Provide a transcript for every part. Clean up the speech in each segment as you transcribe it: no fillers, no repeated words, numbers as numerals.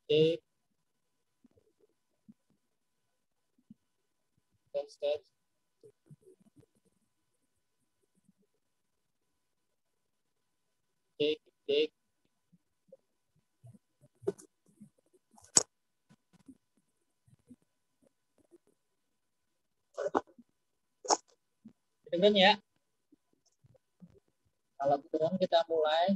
Cek, tes, tes, cek, cek. Dengar ya? Kalau kebetulan kita mulai.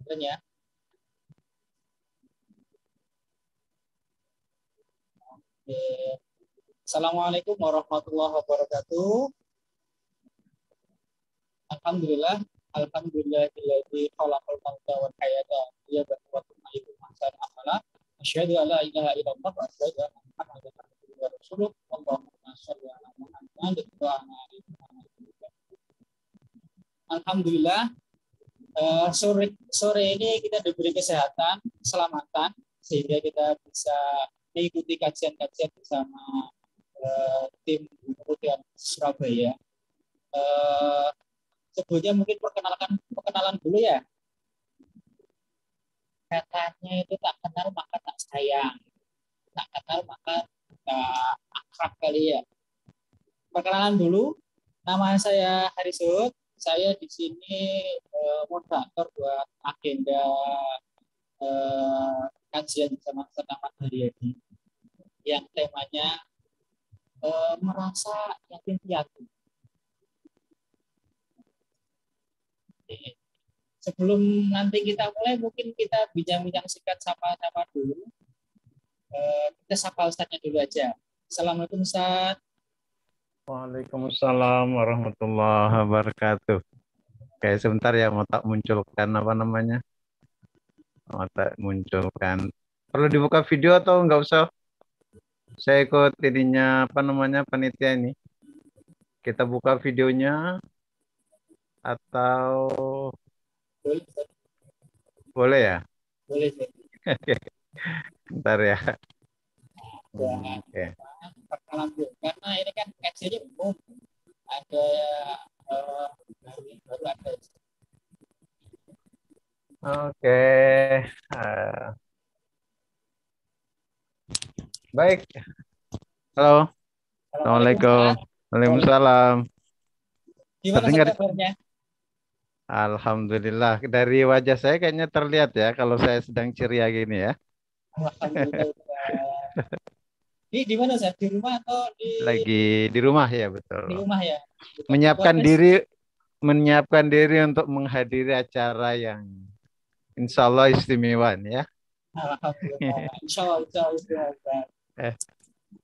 Dengar ya? Oke. Assalamualaikum warahmatullahi wabarakatuh. Alhamdulillah, alhamdulillahilladzi khalaqal mauta wal hayata liyabluwakum ayyukum ahsanu amala. Asyhadu an la ilaha illallah wa asyhadu anna Muhammadan abduhu wa rasuluh. Allahumma shalli ala Muhammad wa ala ali Muhammad. Alhamdulillah, sore ini kita diberi kesehatan, keselamatan sehingga kita bisa mengikuti kajian-kajian bersama tim Kemudian Surabaya. Sebelumnya mungkin perkenalan dulu ya. Katanya itu tak kenal maka tak sayang, tak kenal maka tak akrab kali ya. Perkenalan dulu, nama saya Harisut. Saya di sini moderator buat agenda kajian bersama Setamat Haryadi yang temanya merasa yatim piatu. Sebelum nanti kita mulai, mungkin kita bincang-bincang singkat sapa-sapa dulu. Kita sapa Ustaznya dulu aja. Assalamualaikum Ustaz. Waalaikumsalam warahmatullahi wabarakatuh. Oke, sebentar ya, mau tak munculkan apa namanya? Mau tak munculkan. Perlu dibuka video atau nggak usah? Saya ikut ininya apa namanya panitia ini. Kita buka videonya atau Boleh, boleh ya? boleh. Bentar ya. Oke. Perkenalan dulu. Karena ini kan kajiannya umum. Ada baru ada. Oke. Baik. Halo. Assalamualaikum. Waalaikumsalam. Gimana Terdengar? kabarnya? Alhamdulillah. Dari wajah saya kayaknya terlihat ya kalau saya sedang ceria gini ya. Alhamdulillah. Di mana Ustaz? Di rumah atau Lagi di rumah ya, betul. di rumah ya? Menyiapkan diri untuk menghadiri acara yang insya Allah istimewa nih ya. Alhamdulillah. Insya Allah.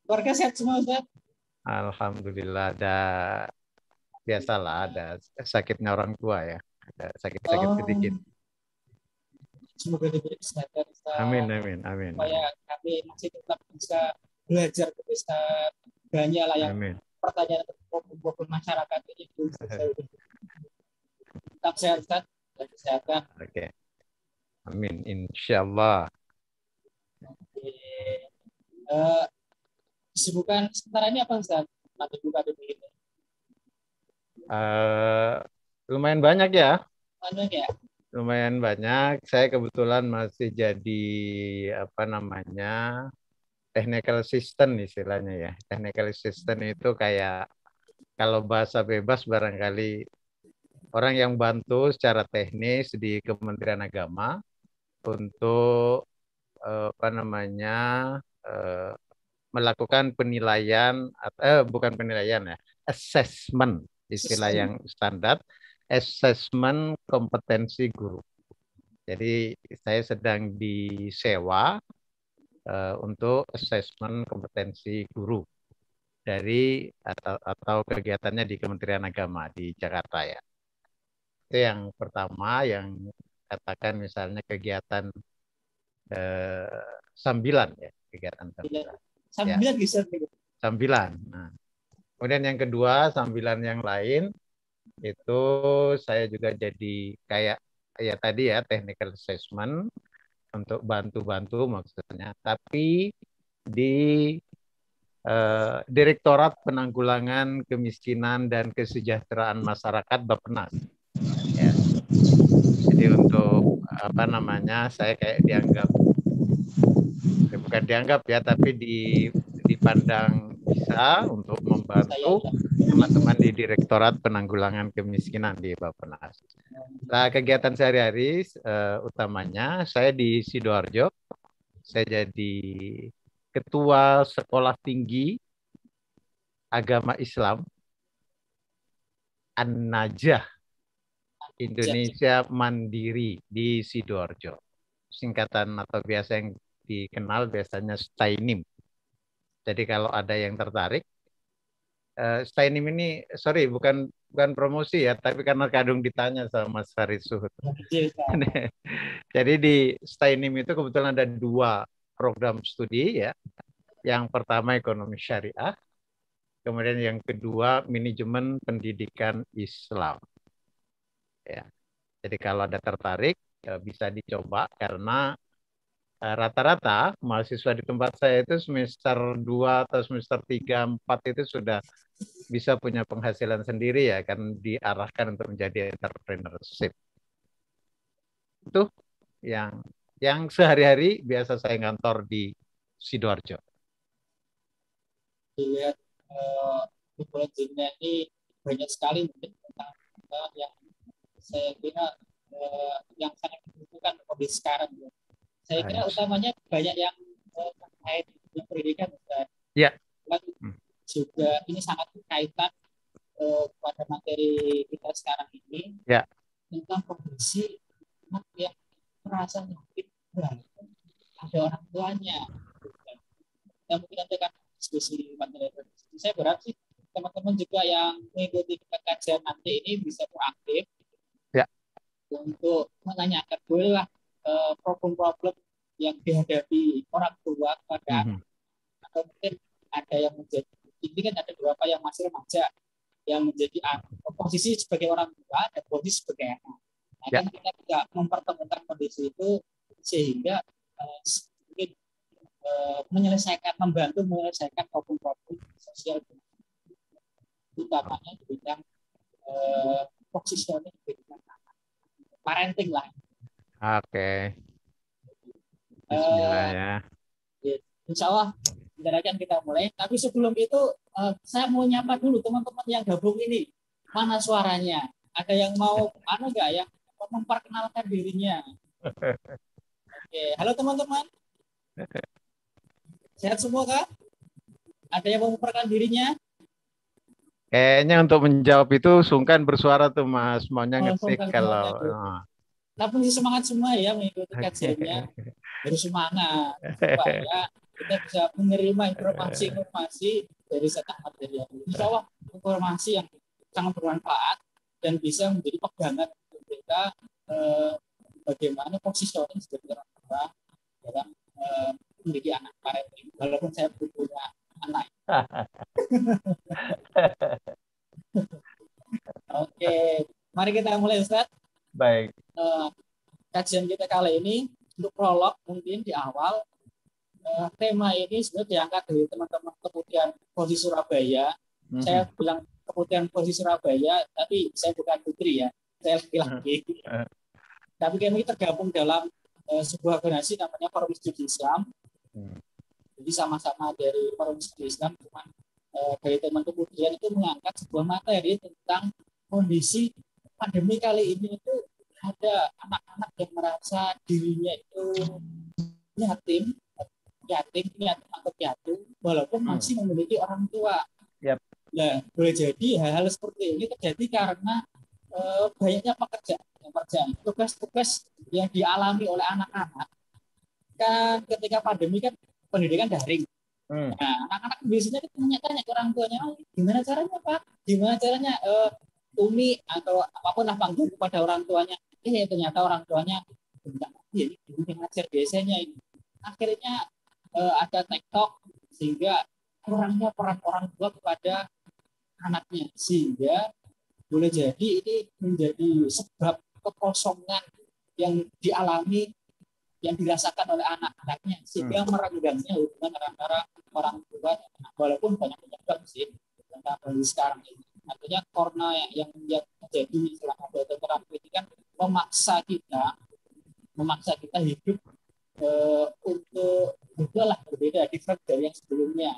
Keluarga sehat semua Ustaz? Alhamdulillah, biasalah ada sakitnya orang tua ya. Ada sakit-sakit sedikit. Semoga diberi kesehatan Ustaz. Amin. Supaya kami masih tetap bisa belajar bisa banyak lah yang Amin. Pertanyaan untuk masyarakat ini. Tetap sehat Ustaz. Kesehatan. Oke. Amin. Insya Allah. Kesibukan sementara ini apa Ustaz? Nanti buka dulu ini. Lumayan banyak ya. Banyak ya? Lumayan banyak. Saya kebetulan masih jadi apa namanya technical assistant istilahnya ya. Technical assistant itu kayak kalau bahasa bebas barangkali orang yang bantu secara teknis di Kementerian Agama untuk apa namanya melakukan penilaian bukan penilaian ya, assessment istilah yang standar, assessment kompetensi guru. Jadi saya sedang disewa untuk assessment kompetensi guru dari atau kegiatannya di Kementerian Agama di Jakarta ya. Itu yang pertama, yang katakan misalnya kegiatan sambilan ya, kegiatan sambilan. Sambilan ya. Bisa sambilan. Nah, kemudian yang kedua, sambilan yang lain itu saya juga jadi kayak ya tadi ya technical assessment untuk bantu-bantu maksudnya, tapi di Direktorat Penanggulangan Kemiskinan dan Kesejahteraan Masyarakat Bappenas. Ya. Jadi untuk apa namanya, saya kayak dianggap, bukan dianggap ya, tapi dipandang bisa untuk membantu teman-teman di Direktorat Penanggulangan Kemiskinan di Bappenas. Nah, kegiatan sehari-hari utamanya saya di Sidoarjo, saya jadi Ketua Sekolah Tinggi Agama Islam An-Najah Indonesia Mandiri di Sidoarjo. Singkatan atau biasa yang dikenal biasanya Stainim. Jadi kalau ada yang tertarik, Stainim ini, sorry, bukan promosi ya, tapi karena kadung ditanya sama Mas Farid Suhud. Jadi di Stainim itu kebetulan ada 2 program studi ya. Yang pertama ekonomi syariah, kemudian yang kedua manajemen pendidikan Islam. Ya. Jadi kalau ada tertarik bisa dicoba karena rata-rata mahasiswa di tempat saya itu semester 2 atau semester 3, 4 itu sudah bisa punya penghasilan sendiri ya, kan diarahkan untuk menjadi entrepreneurship. Itu yang sehari-hari biasa saya kantor di Sidoarjo. Dilihat Zoom-nya ini banyak sekali mungkin yang saya kira yang sangat dibutuhkan kondisi sekarang. Saya kira utamanya banyak yang terkait dengan pendidikan. Ya. Juga ini sangat berkaitan pada materi kita sekarang ini. Ya. Tentang kondisi anak yang merasa mungkin ada orang tuanya. Dan mungkin nanti akan diskusi materi. Saya berharap sih teman-teman juga yang mengikuti kajian nanti ini bisa proaktif untuk menanyakan bolehlah problem-problem yang dihadapi orang tua pada anak, atau mungkin ada yang menjadi, ini kan ada beberapa yang masih remaja yang menjadi posisi sebagai orang tua dan posisi sebagai anak. Nah, kan kita bisa mempertemukan kondisi itu sehingga mungkin membantu menyelesaikan problem-problem sosial, utamanya di bidang positioning, parenting lah. Oke. Bismillah ya. Insya Allah akan kita mulai. Tapi sebelum itu saya mau nyapa dulu teman-teman yang gabung ini. Mana suaranya? Ada yang mau nggak ya memperkenalkan dirinya? Oke, halo teman-teman. Sehat semua kah? Ada yang mau memperkenalkan dirinya? Kayaknya untuk menjawab itu sungkan bersuara tuh Mas, maunya ngetik kalau. Tapi semangat semua ya mengikuti kajiannya. Harus semangat supaya kita bisa menerima informasi dari setengah materi. Insya Allah informasi yang sangat bermanfaat dan bisa menjadi pegangan untuk kita bagaimana positioning sebagai orang tua dalam memiliki anak parenting. Walaupun saya belum punya anak. Oke, mari kita mulai Ustaz. Baik. Kajian kita kali ini untuk prolog mungkin di awal tema ini sebenarnya diangkat dari teman-teman Keputihan Posi Surabaya. Saya bilang Keputihan Posi Surabaya, tapi saya bukan putri ya, saya laki-laki. Tapi kami tergabung dalam sebuah organisasi namanya Forum Studi Islam. Jadi sama-sama dari Forum Studi Islam, cuman dari teman Keputihan itu mengangkat sebuah materi tentang kondisi pandemi kali ini itu ada anak-anak yang merasa dirinya itu yatim atau piatu, walaupun masih memiliki orang tua. Nah, boleh jadi hal-hal seperti ini terjadi karena banyaknya pekerjaan, tugas-tugas yang dialami oleh anak-anak. Kan ketika pandemi kan pendidikan daring. Nah, anak-anak biasanya tanya ke orang tuanya, gimana caranya Pak? Gimana caranya Umi atau apapun lah panggil kepada orang tuanya. Ternyata orang tuanya tidak ngajar biasanya ini. Akhirnya ada TikTok sehingga kurangnya peran orang tua kepada anaknya, sehingga boleh jadi ini menjadi sebab kekosongan yang dialami, yang dirasakan oleh anak-anaknya, sehingga merenggangnya hubungan antara orang tua, walaupun banyak penyebab sih tentang kondisi sekarang ini. Artinya karena yang terjadi selama terapi ini kan memaksa kita hidup untuk udahlah berbeda, different dari yang sebelumnya.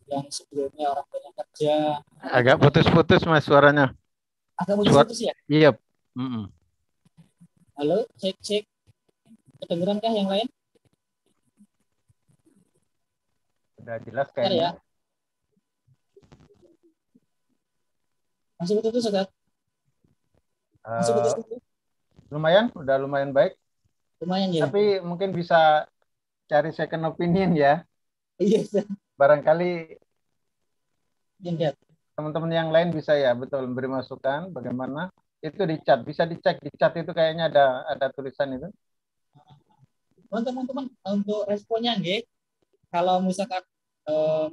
Yang sebelumnya orang banyak kerja. Agak putus-putus Mas suaranya. Agak putus-putus ya? Iya. Halo, cek. Kedengeran kah yang lain? Udah jelas kayaknya. Ya. Masih putus, Ustaz? Masih putus? Lumayan, udah lumayan baik. Lumayan ya. Tapi mungkin bisa cari second opinion ya. Iya. Barangkali Lihat. Teman-teman yang lain bisa ya betul beri masukan bagaimana itu di chat, bisa dicek di chat itu kayaknya ada tulisan itu. Teman-teman untuk responnya nggih, kalau misalkan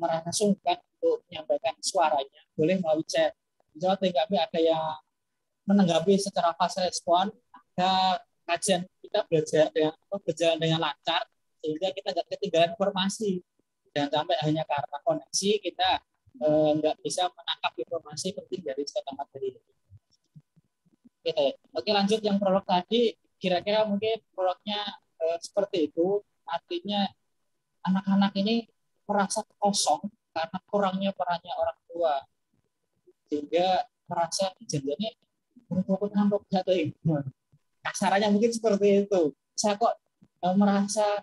merasa sungkan untuk menyampaikan suaranya, boleh melalui chat. Misalnya TKP ada yang menanggapi secara fast respon, ada kajian kita berjalan dengan lancar sehingga kita nggak ketinggalan informasi, dan sampai hanya karena koneksi kita nggak bisa menangkap informasi penting dari setiap materi. Oke, lanjut yang prolog tadi, kira-kira mungkin prolognya seperti itu. Artinya anak-anak ini merasa kosong karena kurangnya perannya orang tua, sehingga merasa janjinya merupakan ngantuk atau gimana. Kasarannya mungkin seperti itu. Saya kok merasa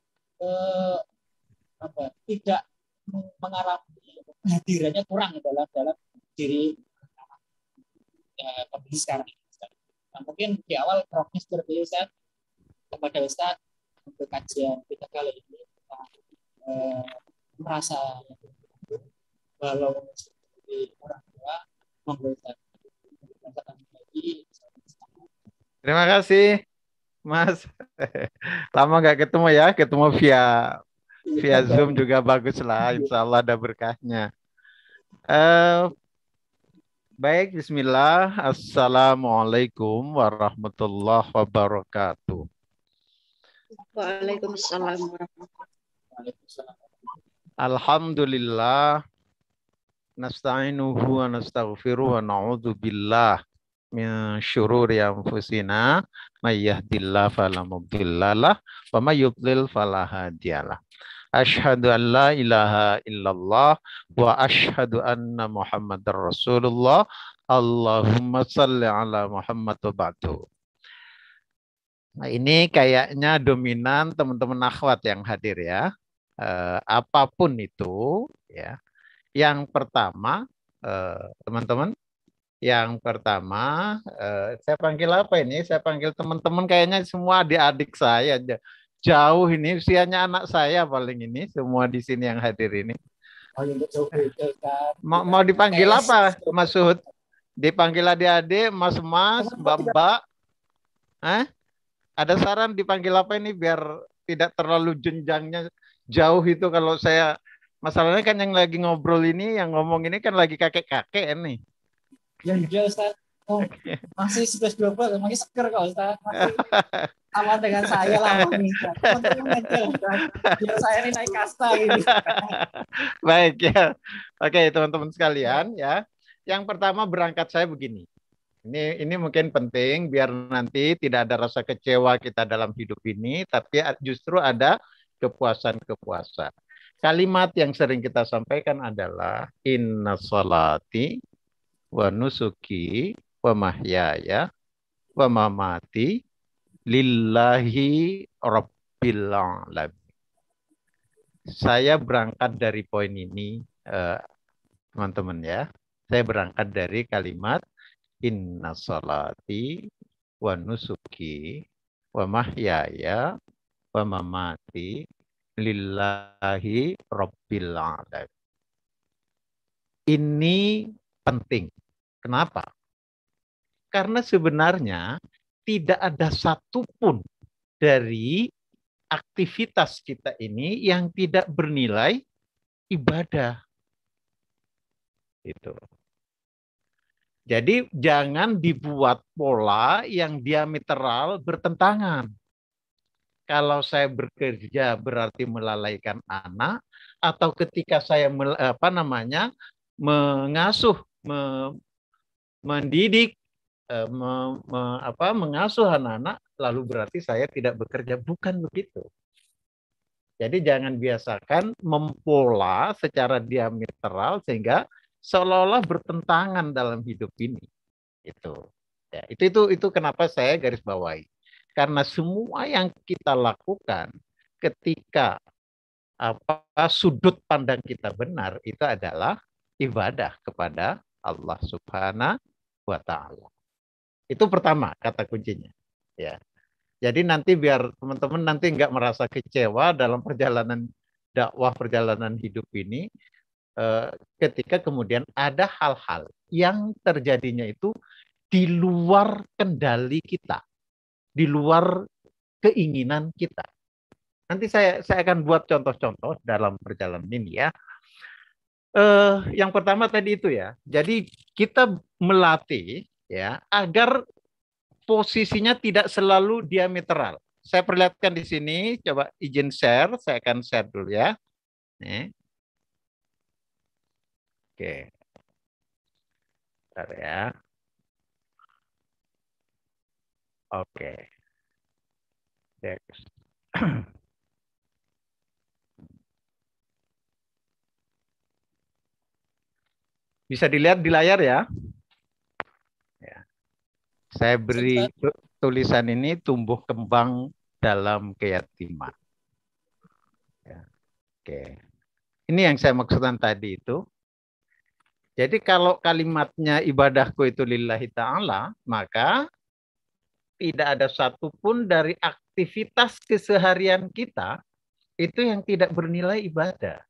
tidak mengalami hadirannya kurang dalam diri pembeli sekarang. Nah, mungkin di awal prokes seperti Ustaz, kepada Ustaz untuk kajian kita kali ini kita merasa walau seperti orang tua membuat Terima kasih Mas. Lama nggak ketemu ya, ketemu via Zoom juga bagus lah, insya Allah ada berkahnya. Baik, bismillah. Assalamualaikum warahmatullahi wabarakatuh. Waalaikumsalam warahmatullahi wabarakatuh. Alhamdulillah. Nasta'inuhu wa nastaghfiruhu wa na'udzu billah min syururi anfusina may yahdihillahu fala mudhillalah wa may yudlil fala hadiyalah. Asyhadu an la ilaha illallah wa asyhadu anna Muhammadar Rasulullah. Allahumma shalli ala Muhammad wa ba'du. Nah, ini kayaknya dominan teman-teman akhwat yang hadir ya. Apapun itu ya. Yang pertama, teman-teman, saya panggil apa ini? Saya panggil teman-teman kayaknya semua adik-adik saya. Jauh ini, usianya anak saya paling ini, semua di sini yang hadir ini. Mau dipanggil apa, Mas Suhud? Dipanggil adik-adik, mas-mas, mbak-mbak? Ada saran dipanggil apa ini biar tidak terlalu jenjangnya jauh itu kalau saya... Masalahnya kan yang lagi ngobrol ini, yang ngomong ini kan lagi kakek-kakek nih. Ya juga Ustaz. Oh, masih 11-12, masih seger kok Ustaz. Masih sama dengan saya lah. Biar saya ini naik kasta gitu. Baik ya. Oke teman-teman sekalian ya. Yang pertama berangkat saya begini. Ini mungkin penting biar nanti tidak ada rasa kecewa kita dalam hidup ini, tapi justru ada kepuasan-kepuasan. Kalimat yang sering kita sampaikan adalah inna sholati wa nusuki wa mahyaya wa mamati lillahi rabbil alamin. Saya berangkat dari poin ini, teman-teman ya. Saya berangkat dari kalimat inna sholati wa nusuki wa mahyaya wa mamati lillahi rabbil alamin. Ini penting. Kenapa? Karena sebenarnya tidak ada satupun dari aktivitas kita ini yang tidak bernilai ibadah. Itu. Jadi jangan dibuat pola yang diametral bertentangan. kalau saya bekerja berarti melalaikan anak, atau ketika saya mengasuh, mendidik, mengasuh anak-anak, lalu berarti saya tidak bekerja. Bukan begitu. Jadi jangan biasakan mempola secara diametral sehingga seolah-olah bertentangan dalam hidup ini. Itu. Ya, itu kenapa saya garis bawahi. Karena semua yang kita lakukan ketika sudut pandang kita benar, itu adalah ibadah kepada Allah Subhanahu wa Ta'ala. Itu pertama kata kuncinya. Ya. Jadi nanti biar teman-teman nanti nggak merasa kecewa dalam perjalanan dakwah, perjalanan hidup ini, ketika kemudian ada hal-hal yang terjadinya itu di luar kendali kita, di luar keinginan kita. Nanti saya akan buat contoh-contoh dalam perjalanan ini ya. Yang pertama tadi itu ya. Jadi kita melatih ya agar posisinya tidak selalu diametral. Saya perlihatkan di sini, coba izin share, saya akan share dulu ya. Nih. Oke. Bentar ya. Oke. Next. Bisa dilihat di layar ya. Saya beri tulisan ini tumbuh kembang dalam keyatiman. Ya. Oke. Ini yang saya maksudkan tadi itu. Jadi kalau kalimatnya ibadahku itu lillahi ta'ala, maka tidak ada satupun dari aktivitas keseharian kita itu yang tidak bernilai ibadah.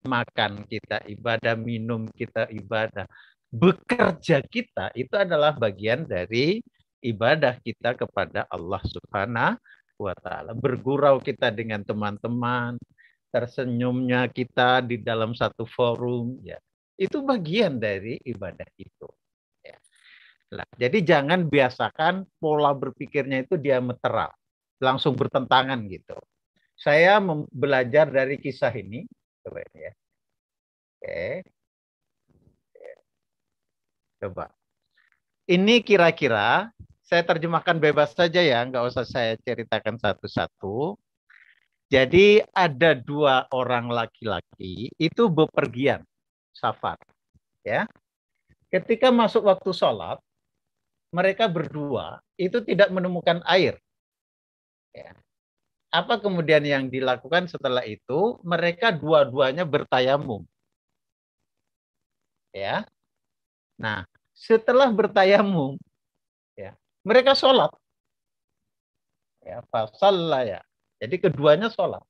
Makan kita ibadah, minum kita ibadah. Bekerja kita itu adalah bagian dari ibadah kita kepada Allah Subhanahu wa Ta'ala. Bergurau kita dengan teman-teman, tersenyumnya kita di dalam satu forum, ya, itu bagian dari ibadah itu. Ya. Nah, jadi jangan biasakan pola berpikirnya itu diametral, langsung bertentangan gitu. Saya belajar dari kisah ini, coba ya. Oke. Coba. Ini kira-kira saya terjemahkan bebas saja ya, nggak usah saya ceritakan satu-satu. Jadi ada 2 orang laki-laki itu bepergian, safar. Ya. Ketika masuk waktu sholat, mereka berdua itu tidak menemukan air. Ya. Apa kemudian yang dilakukan setelah itu? Mereka dua-duanya bertayamum. Ya. Nah, setelah bertayamum, ya, mereka sholat. Ya, fasalla ya. Jadi keduanya sholat.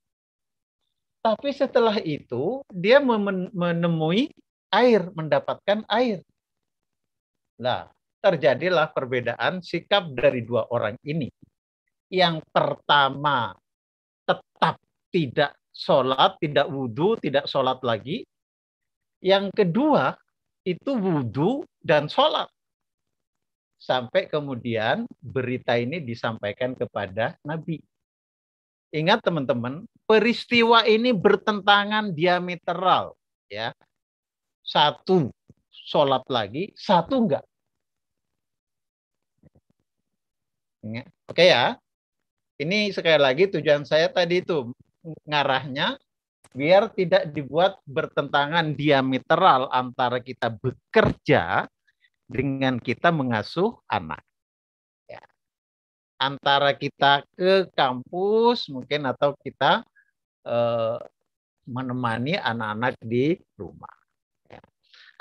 Tapi setelah itu, dia menemui air, mendapatkan air. Nah, terjadilah perbedaan sikap dari 2 orang ini. Yang pertama, tetap tidak sholat, tidak wudhu, tidak sholat lagi. Yang kedua, itu wudhu dan sholat. Sampai kemudian berita ini disampaikan kepada Nabi. Ingat teman-teman, peristiwa ini bertentangan diametral. Ya. Satu sholat lagi, satu enggak. Oke ya. Ini sekali lagi tujuan saya tadi itu ngarahnya biar tidak dibuat bertentangan diametral antara kita bekerja dengan kita mengasuh anak. Ya. Antara kita ke kampus mungkin atau kita menemani anak-anak di rumah. Ya.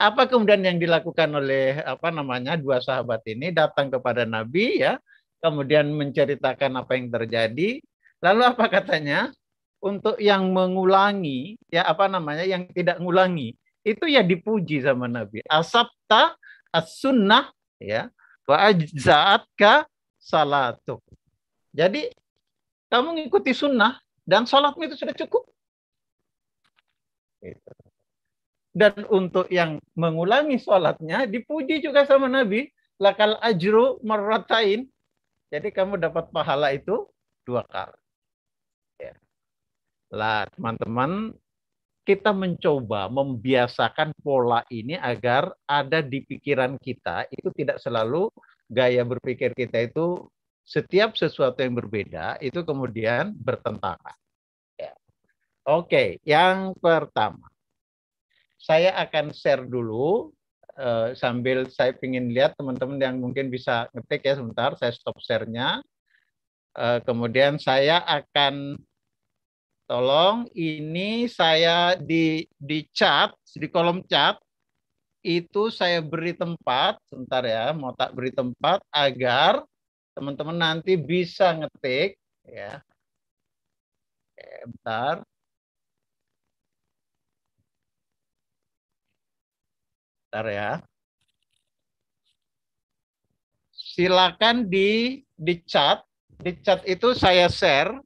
Apa kemudian yang dilakukan oleh 2 sahabat ini? Datang kepada Nabi ya, kemudian menceritakan apa yang terjadi. Lalu apa katanya? Untuk yang mengulangi, ya yang tidak mengulangi, itu ya dipuji sama Nabi. Asabta as-sunnah ya, wa ajza'atka salatuk. Jadi kamu ngikuti sunnah dan sholatmu itu sudah cukup. Dan untuk yang mengulangi sholatnya dipuji juga sama Nabi. Lakal ajru marratain. Jadi kamu dapat pahala itu 2 kali. Ya. Lah, teman-teman, kita mencoba membiasakan pola ini agar ada di pikiran kita, itu tidak selalu gaya berpikir kita itu setiap sesuatu yang berbeda, itu kemudian bertentangan. Ya. Oke, yang pertama. Saya akan share dulu, sambil saya ingin lihat teman-teman yang mungkin bisa ngetik ya sebentar, saya stop share-nya. Kemudian saya akan tolong ini saya di chat, di kolom chat itu saya beri tempat, sebentar ya, mau tak beri tempat agar teman-teman nanti bisa ngetik ya. Bentar. Bentar ya. Silakan di chat itu saya share,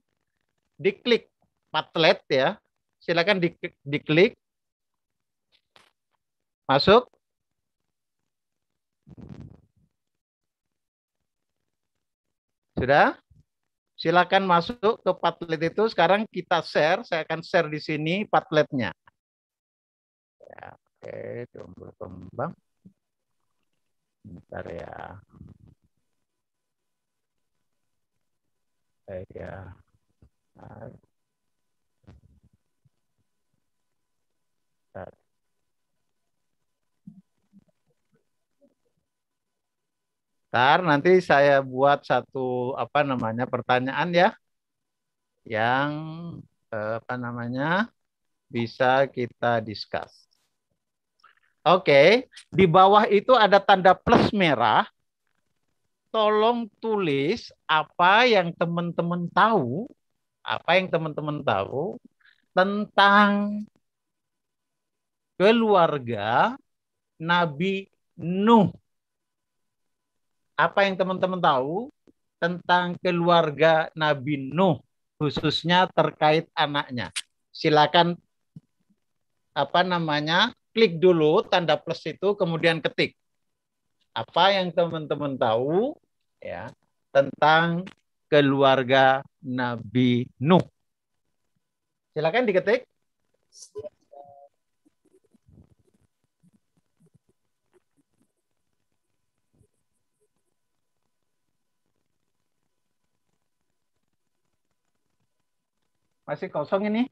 diklik Padlet ya. Silakan diklik. Masuk. Sudah? Silakan masuk ke Padlet itu. Sekarang kita share. Saya akan share di sini Padletnya. Ya, oke, tunggu berkembang. Bentar ya. Baik ya. Bentar. Bentar, nanti saya buat satu pertanyaan ya, yang bisa kita discuss. Oke, di bawah itu ada tanda plus merah. Tolong tulis apa yang teman-teman tahu, tentang keluarga Nabi Nuh. Apa yang teman-teman tahu tentang keluarga Nabi Nuh, khususnya terkait anaknya. Silakan klik dulu tanda plus itu, kemudian ketik apa yang teman-teman tahu ya tentang keluarga Nabi Nuh. Silakan diketik. Masih kosong ini?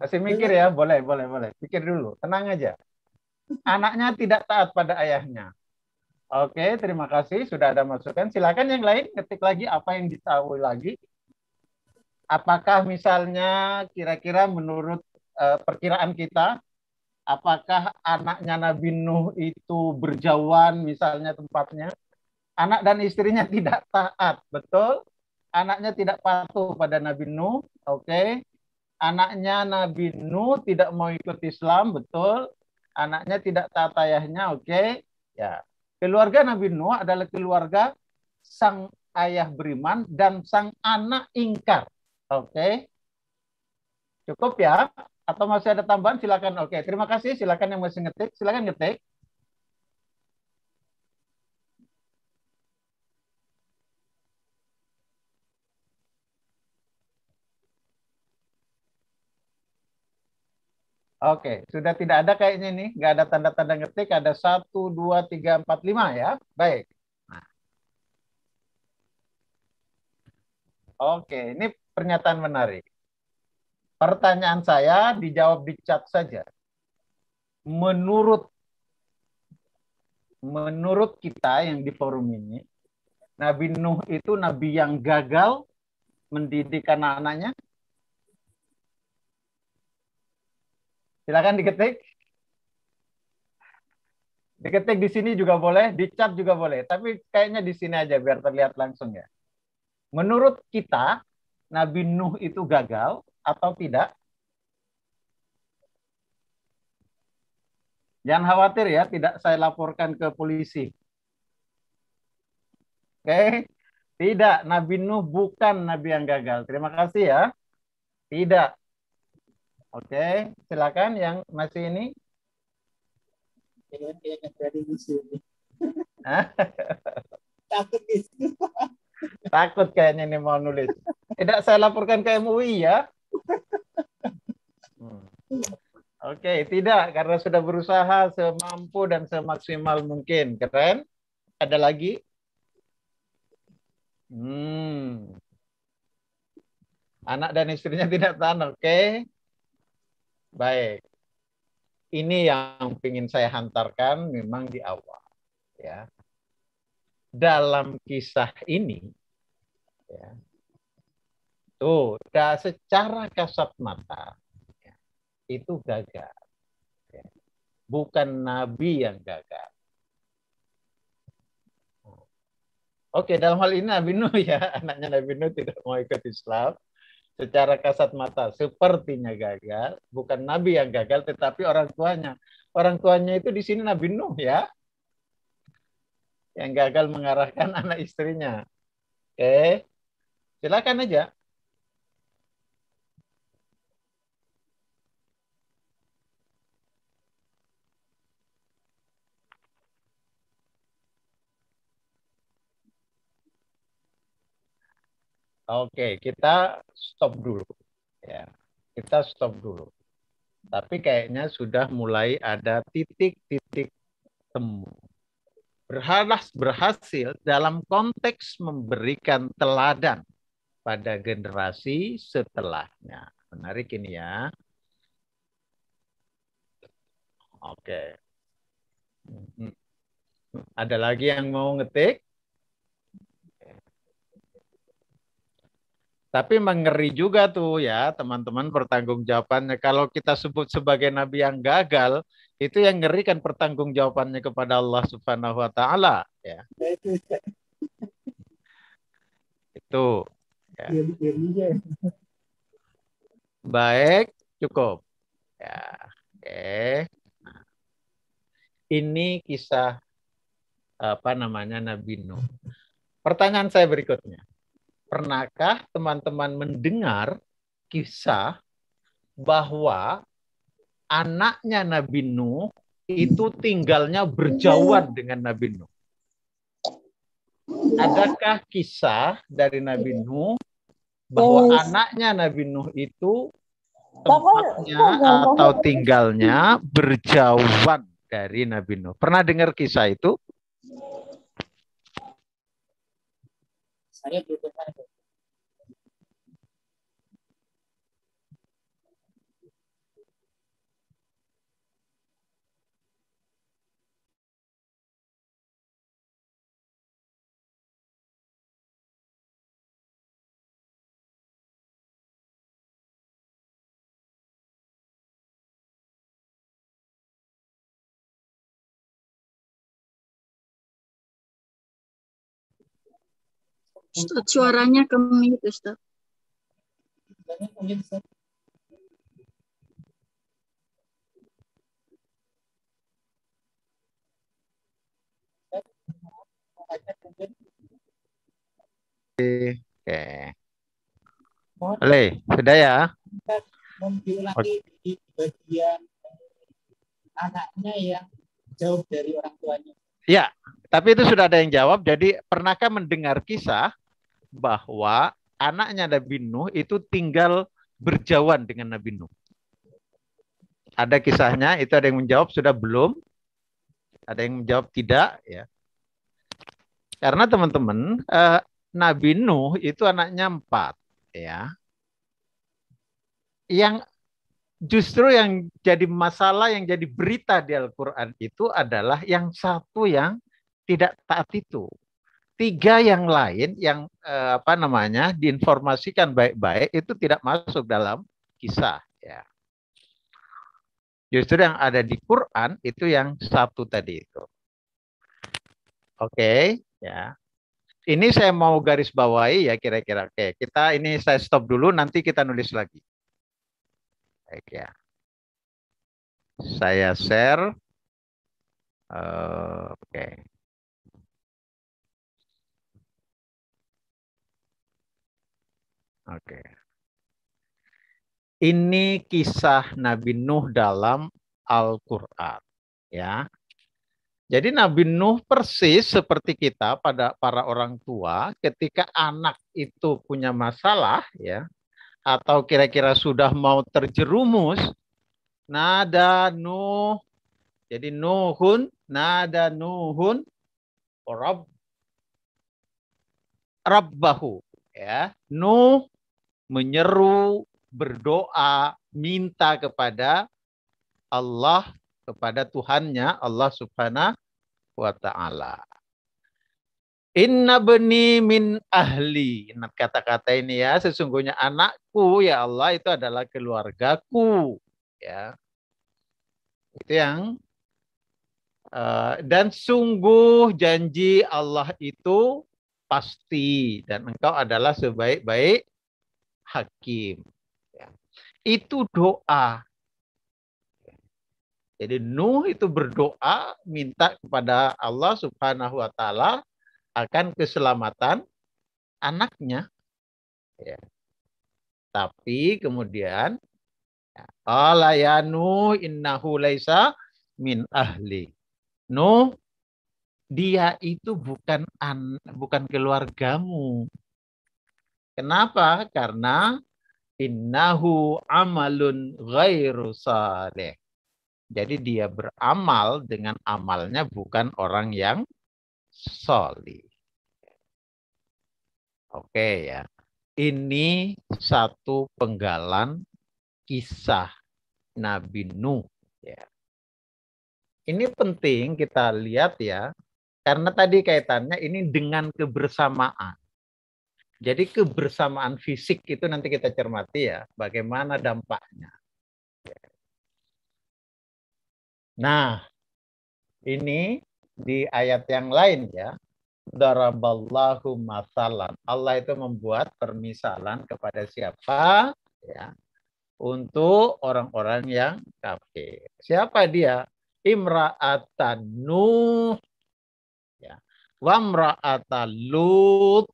Masih mikir ya? Boleh. Pikir dulu, tenang aja. Anaknya tidak taat pada ayahnya. Oke, terima kasih sudah ada masukan. Silakan yang lain ketik lagi apa yang ditahu lagi. Apakah misalnya kira-kira menurut perkiraan kita, apakah anaknya Nabi Nuh itu berjauhan misalnya tempatnya? Anak dan istrinya tidak taat, betul? Anaknya tidak patuh pada Nabi Nuh, oke? Anaknya Nabi Nuh tidak mau ikut Islam, betul? Anaknya tidak taat ayahnya, oke? Ya. Keluarga Nabi Nuh adalah keluarga sang ayah beriman dan sang anak ingkar. Oke. Cukup ya? Atau masih ada tambahan? Silakan. Oke, terima kasih. Silakan yang masih ngetik, silakan ngetik. Oke, sudah tidak ada kayaknya nih, nggak ada tanda-tanda ngetik, ada 1, 2, 3, 4, 5 ya. Baik. Nah. Oke, ini pernyataan menarik. Pertanyaan saya dijawab di chat saja. Menurut kita yang di forum ini, Nabi Nuh itu nabi yang gagal mendidik anak-anaknya? Silakan diketik. Diketik di sini juga boleh, di chat juga boleh. Tapi kayaknya di sini aja biar terlihat langsung ya. Menurut kita, Nabi Nuh itu gagal atau tidak? Jangan khawatir ya, tidak saya laporkan ke polisi. Oke, tidak. Nabi Nuh bukan nabi yang gagal. Terima kasih ya. Tidak. Oke, silakan yang masih ini. Kayaknya dari di sini. Takut gitu. Takut kayaknya ini mau nulis. Tidak saya laporkan ke MUI ya. Oke, tidak karena sudah berusaha semampu dan semaksimal mungkin. Keren. Ada lagi? Anak dan istrinya tidak tahan. Oke. Baik. Ini yang ingin saya hantarkan memang di awal. Ya. Dalam kisah ini, ya, tuh, secara kasat mata, ya, itu gagal. Ya. Bukan Nabi yang gagal. Oke, dalam hal ini Nabi Nuh ya, anaknya Nabi Nuh tidak mau ikut Islam. Secara kasat mata sepertinya gagal, bukan Nabi yang gagal, tetapi orang tuanya. Orang tuanya itu di sini Nabi Nuh ya, yang gagal mengarahkan anak istrinya. Oke, silakan aja. Oke, kita stop dulu. Ya, kita stop dulu. Tapi kayaknya sudah mulai ada titik-titik temu. Berhasil dalam konteks memberikan teladan pada generasi setelahnya. Menarik ini ya. Oke. Ada lagi yang mau ngetik? Tapi mengeri juga tuh ya teman-teman pertanggungjawabannya. Kalau kita sebut sebagai nabi yang gagal, itu yang ngeri kan pertanggungjawabannya kepada Allah Subhanahu wa taala ya. Itu ya. Baik, cukup. Ya. Oke. Nah, ini kisah apa namanya Nabi Nuh. Pertanyaan saya berikutnya. Pernahkah teman-teman mendengar kisah bahwa anaknya Nabi Nuh itu tinggalnya berjauhan dengan Nabi Nuh? Adakah kisah dari Nabi Nuh bahwa anaknya Nabi Nuh itu tempatnya atau tinggalnya berjauhan dari Nabi Nuh? Pernah dengar kisah itu? Saya belum dengar. Ustaz, suaranya ke-mute, Ustaz. Oke. Boleh, sudah ya? Mau diulangi di bagian anaknya yang jauh dari orang tuanya. Ya, tapi itu sudah ada yang jawab. Jadi pernahkah mendengar kisah bahwa anaknya Nabi Nuh itu tinggal berjauhan dengan Nabi Nuh? Ada kisahnya, itu ada yang menjawab sudah belum? Ada yang menjawab tidak ya. Karena teman-teman, Nabi Nuh itu anaknya 4 ya. Yang justru yang jadi masalah, yang jadi berita di Al-Qur'an itu adalah yang satu yang tidak taat itu. 3 yang lain yang apa namanya diinformasikan baik-baik itu tidak masuk dalam kisah ya. Justru yang ada di Quran itu yang satu tadi itu. Oke, ya. Ini saya mau garis bawahi ya kira-kira. Oke, kita ini saya stop dulu nanti kita nulis lagi. Baik ya. Saya share. Oke. Oke. Ini kisah Nabi Nuh dalam Al-Qur'an ya. Jadi Nabi Nuh persis seperti kita pada para orang tua ketika anak itu punya masalah ya atau kira-kira sudah mau terjerumus, nada Nuh. Jadi Nuhun, nada Nuhun Rabbahu ya. Nuh menyeru, berdoa, minta kepada Allah, kepada Tuhannya Allah Subhanahu wa taala. Inna bani min ahli. Ingat kata-kata ini ya, sesungguhnya anakku ya Allah itu adalah keluargaku. Ya. Itu yang dan sungguh janji Allah itu pasti dan engkau adalah sebaik-baik hakim. Ya. Itu doa. Jadi Nuh itu berdoa minta kepada Allah Subhanahu wa taala akan keselamatan anaknya. Ya. Tapi kemudian qala ya Nuh innahu laisa min ahli. Nuh, dia itu bukan keluargamu. Kenapa? Karena innahu amalun ghairu saleh. Jadi dia beramal dengan amalnya bukan orang yang solih. Oke ya. Ini satu penggalan kisah Nabi Nuh. Ya. Ini penting kita lihat ya. Karena tadi kaitannya ini dengan kebersamaan. Jadi kebersamaan fisik itu nanti kita cermati ya. Bagaimana dampaknya. Nah, ini di ayat yang lain ya. Daraballahu masalan. Allah itu membuat permisalan kepada siapa? Ya. Untuk orang-orang yang kafir. Siapa dia? Imra'atan Nuh. Ya. Wamra'atan Lut.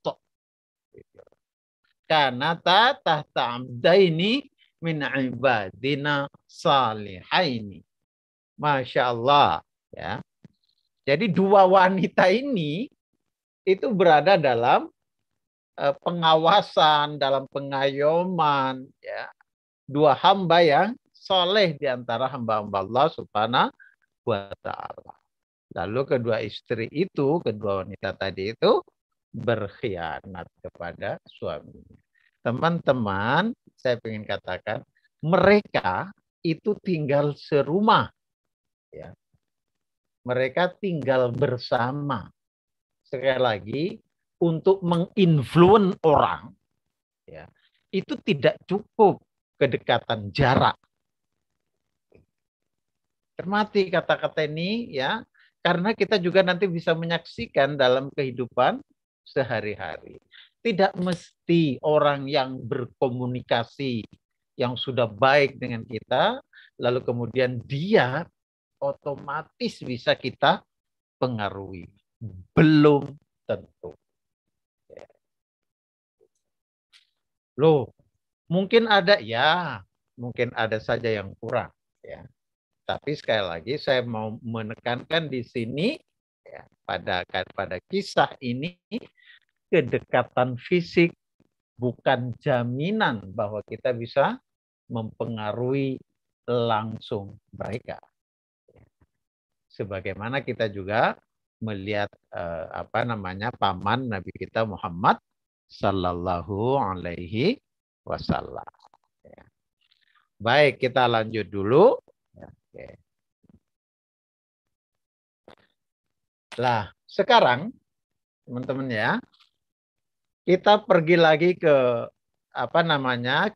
Kanata tahta abdaini min ibadina salihaini. Masya Allah. Ya. Jadi dua wanita ini itu berada dalam pengawasan, dalam pengayoman. Ya. Dua hamba yang soleh di antara hamba-hamba Allah Subhanahu wa ta'ala. Lalu kedua istri itu, kedua wanita tadi itu berkhianat kepada suaminya. Teman-teman, saya ingin katakan, mereka itu tinggal serumah. Ya. Mereka tinggal bersama. Sekali lagi, untuk menginfluen orang, ya, itu tidak cukup kedekatan jarak. Cermati kata-kata ini, ya, karena kita juga nanti bisa menyaksikan dalam kehidupan sehari-hari. Tidak mesti orang yang berkomunikasi, yang sudah baik dengan kita, lalu kemudian dia otomatis bisa kita pengaruhi. Belum tentu. Loh, mungkin ada ya, mungkin ada saja yang kurang ya. Tapi sekali lagi saya mau menekankan di sini ya, pada kisah ini kedekatan fisik bukan jaminan bahwa kita bisa mempengaruhi langsung mereka. Sebagaimana kita juga melihat paman Nabi kita Muhammad Sallallahu Alaihi Wasallam. Ya. Baik, kita lanjut dulu. Ya, oke. Lah, sekarang teman-teman ya, kita pergi lagi ke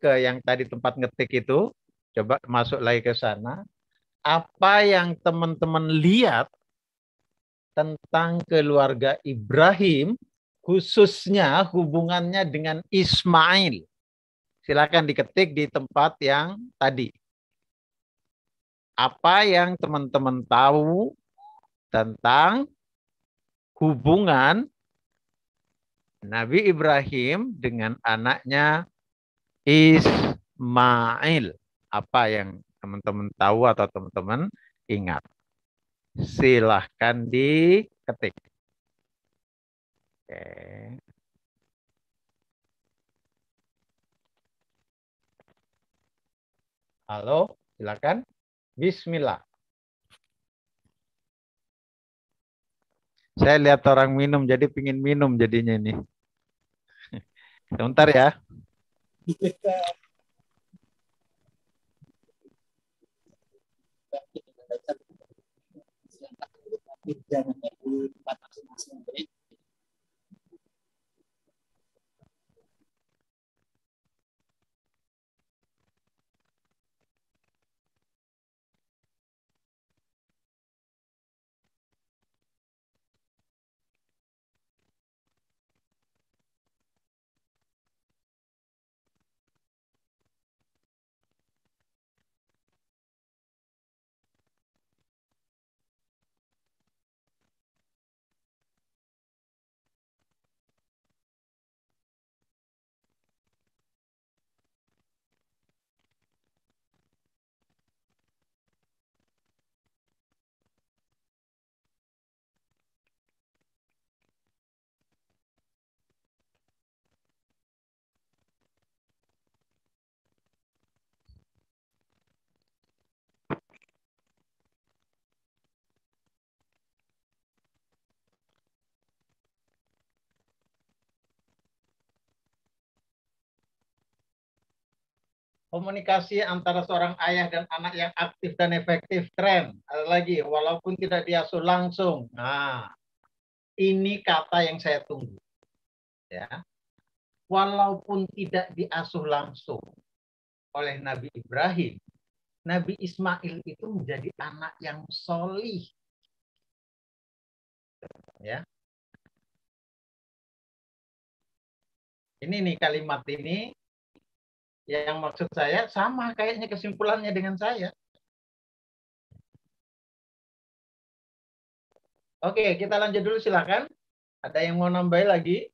ke yang tadi tempat ngetik itu. Coba masuk lagi ke sana. Apa yang teman-teman lihat tentang keluarga Ibrahim, khususnya hubungannya dengan Ismail. Silakan diketik di tempat yang tadi. Apa yang teman-teman tahu tentang hubungan Nabi Ibrahim dengan anaknya Ismail? Apa yang teman-teman tahu atau teman-teman ingat? Silahkan diketik. Oke. Halo, silakan. Bismillah. Saya lihat orang minum, jadi pingin minum jadinya ini. Sebentar ya. Jangannya di tempat masing-masing. Komunikasi antara seorang ayah dan anak yang aktif dan efektif, keren. Ada lagi, walaupun tidak diasuh langsung. Nah, ini kata yang saya tunggu. Ya, walaupun tidak diasuh langsung oleh Nabi Ibrahim, Nabi Ismail itu menjadi anak yang solih. Ya, ini nih kalimat ini yang maksud saya sama kayaknya kesimpulannya dengan saya. Oke, kita lanjut dulu silakan. Ada yang mau nambah lagi?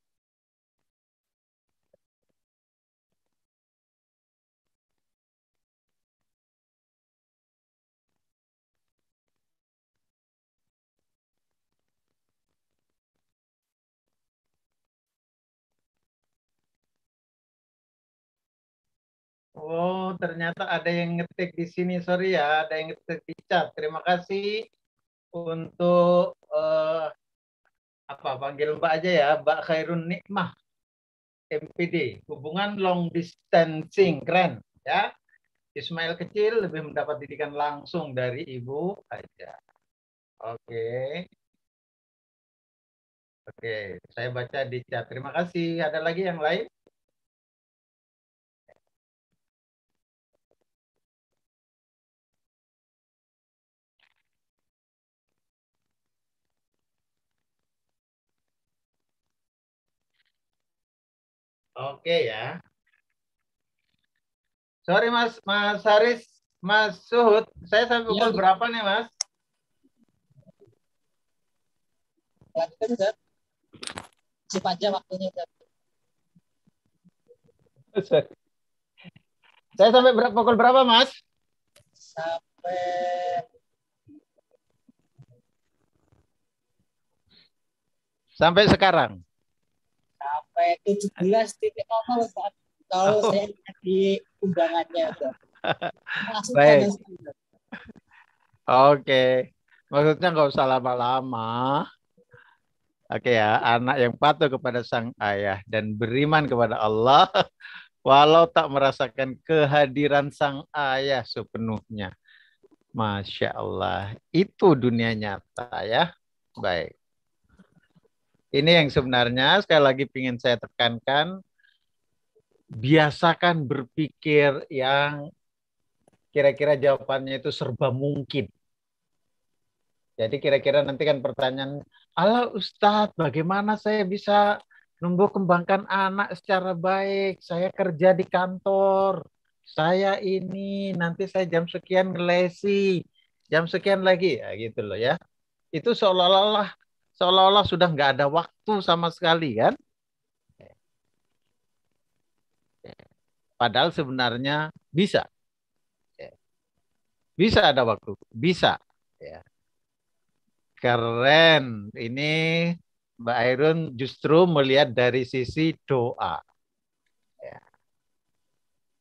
Oh, ternyata ada yang ngetik di sini. Sorry ya, ada yang ngetik di chat. Terima kasih untuk apa panggil Mbak aja ya, Mbak Khairun Nikmah MPD. Hubungan long distancing, keren ya. Ismail kecil lebih mendapat didikan langsung dari ibu aja. Oke. Oke, saya baca di chat. Terima kasih. Ada lagi yang lain? Oke ya. Sorry Mas Haris, Mas Suhud. Saya sampai pukul Ya, berapa nih Mas? lanjutkan Ustaz. Si panjang waktunya Ustaz. Saya sampai pukul berapa Mas? Sampai Sampai sekarang. sampai 17.00 Ustaz. Kalau Oh. saya lihat di undangannya Ustaz. Langsung Baik. tanya Ustaz. Oke. Maksudnya nggak usah lama-lama. Oke ya, anak yang patuh kepada sang ayah dan beriman kepada Allah, walau tak merasakan kehadiran sang ayah sepenuhnya. Masya Allah, itu dunia nyata ya. Baik. Ini yang sebenarnya sekali lagi ingin saya tekankan, biasakan berpikir yang kira-kira jawabannya itu serba mungkin. Jadi kira-kira nanti kan pertanyaan, ala Ustadz, bagaimana saya bisa numbuh kembangkan anak secara baik? Saya kerja di kantor, saya ini nanti saya jam sekian ngelesi, jam sekian lagi, ya gitu loh ya. Itu seolah-olah sudah nggak ada waktu sama sekali kan? Padahal sebenarnya bisa, bisa ada waktu, bisa. Ya. Keren. Ini Mbak Airun justru melihat dari sisi doa. Ya.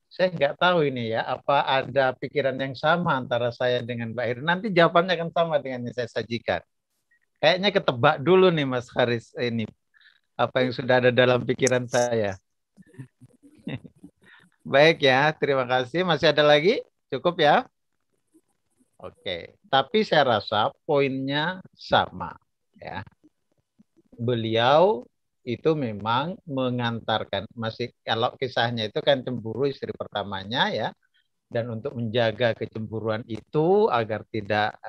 Saya nggak tahu ini ya, apa ada pikiran yang sama antara saya dengan Mbak Airun. Nanti jawabannya akan sama dengan yang saya sajikan. Kayaknya ketebak dulu nih Mas Haris ini. Apa yang sudah ada dalam pikiran saya. Baik ya, terima kasih. Masih ada lagi? Cukup ya? Oke, tapi saya rasa poinnya sama. Ya. Beliau itu memang mengantarkan, masih kalau kisahnya itu kan cemburu istri pertamanya ya, dan untuk menjaga kecemburuan itu agar tidak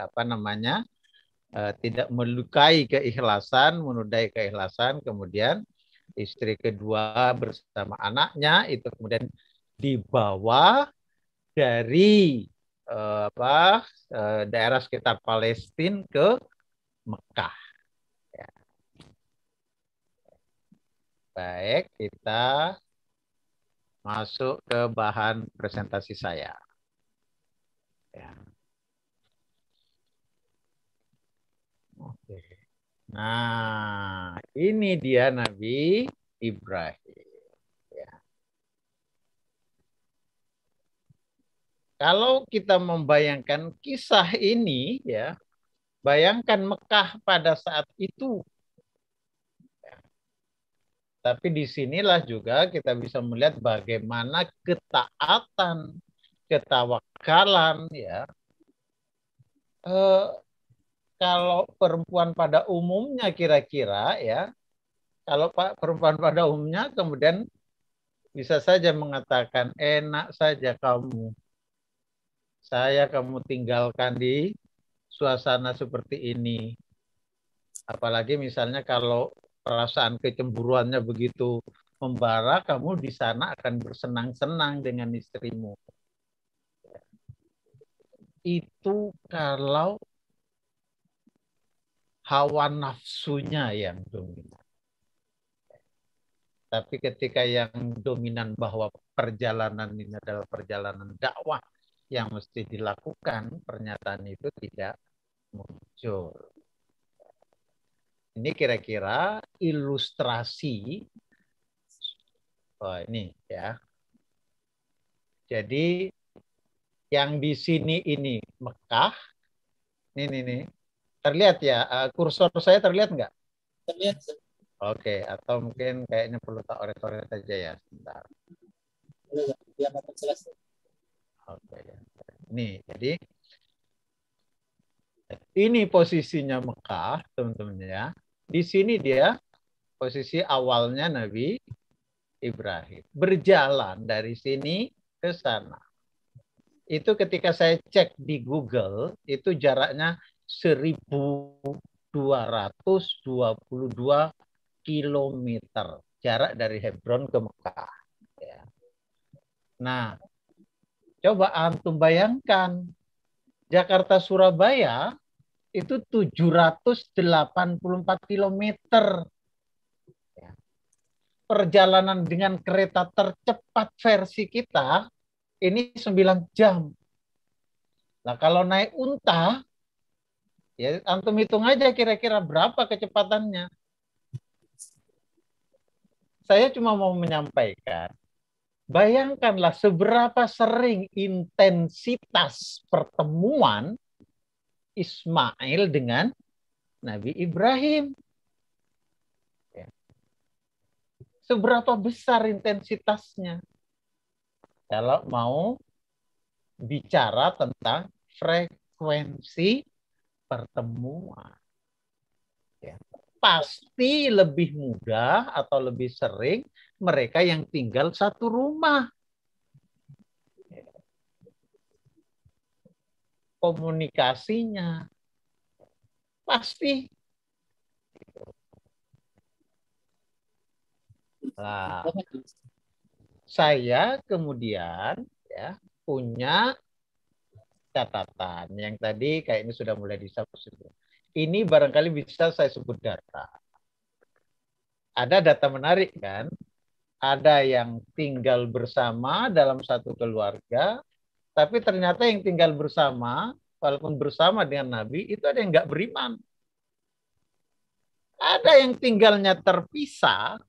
tidak melukai keikhlasan, menodai keikhlasan, kemudian istri kedua bersama anaknya itu kemudian dibawa dari daerah sekitar Palestina ke Mekah. Ya. Baik, kita masuk ke bahan presentasi saya. Ya. Oke. Nah, ini dia Nabi Ibrahim. Ya. Kalau kita membayangkan kisah ini, ya, bayangkan Mekah pada saat itu. Ya. Tapi disinilah juga kita bisa melihat bagaimana ketaatan, ketawakalan, ya. Kalau perempuan pada umumnya kira-kira, ya, kalau perempuan pada umumnya kemudian bisa saja mengatakan enak saja kamu. Kamu tinggalkan di suasana seperti ini. Apalagi misalnya kalau perasaan kecemburuannya begitu membara, kamu di sana akan bersenang-senang dengan istrimu. Itu kalau hawa nafsunya yang dominan. Tapi ketika yang dominan bahwa perjalanan ini adalah perjalanan dakwah yang mesti dilakukan, pernyataan itu tidak muncul. Ini kira-kira ilustrasi. Oh, ini ya. Jadi yang di sini ini Mekah. Ini. Terlihat ya? Kursor saya terlihat nggak? Terlihat. Oke, atau mungkin kayaknya perlu tak oret-oret aja ya. Sebentar. Biar dapat jelas. Oke. Nih, jadi ini posisinya Mekah, teman-teman ya. Di sini dia posisi awalnya Nabi Ibrahim. Berjalan dari sini ke sana. Itu ketika saya cek di Google, itu jaraknya 1.222 kilometer. Jarak dari Hebron ke Mekah. Ya. Nah, coba antum bayangkan. Jakarta-Surabaya itu 784 kilometer. Perjalanan dengan kereta tercepat versi kita ini 9 jam. Nah, kalau naik unta, ya antum hitung aja kira-kira berapa kecepatannya. Saya cuma mau menyampaikan, bayangkanlah seberapa sering intensitas pertemuan Ismail dengan Nabi Ibrahim. Seberapa besar intensitasnya. Kalau mau bicara tentang frekuensi pertemuan. Ya. Pasti lebih mudah atau lebih sering mereka yang tinggal satu rumah. Komunikasinya pasti. Nah, saya kemudian ya punya catatan yang tadi kayaknya sudah mulai disebut. Ini barangkali bisa saya sebut data. Ada data menarik kan? Ada yang tinggal bersama dalam satu keluarga, tapi ternyata yang tinggal bersama, walaupun bersama dengan Nabi, itu ada yang nggak beriman. Ada yang tinggalnya terpisah,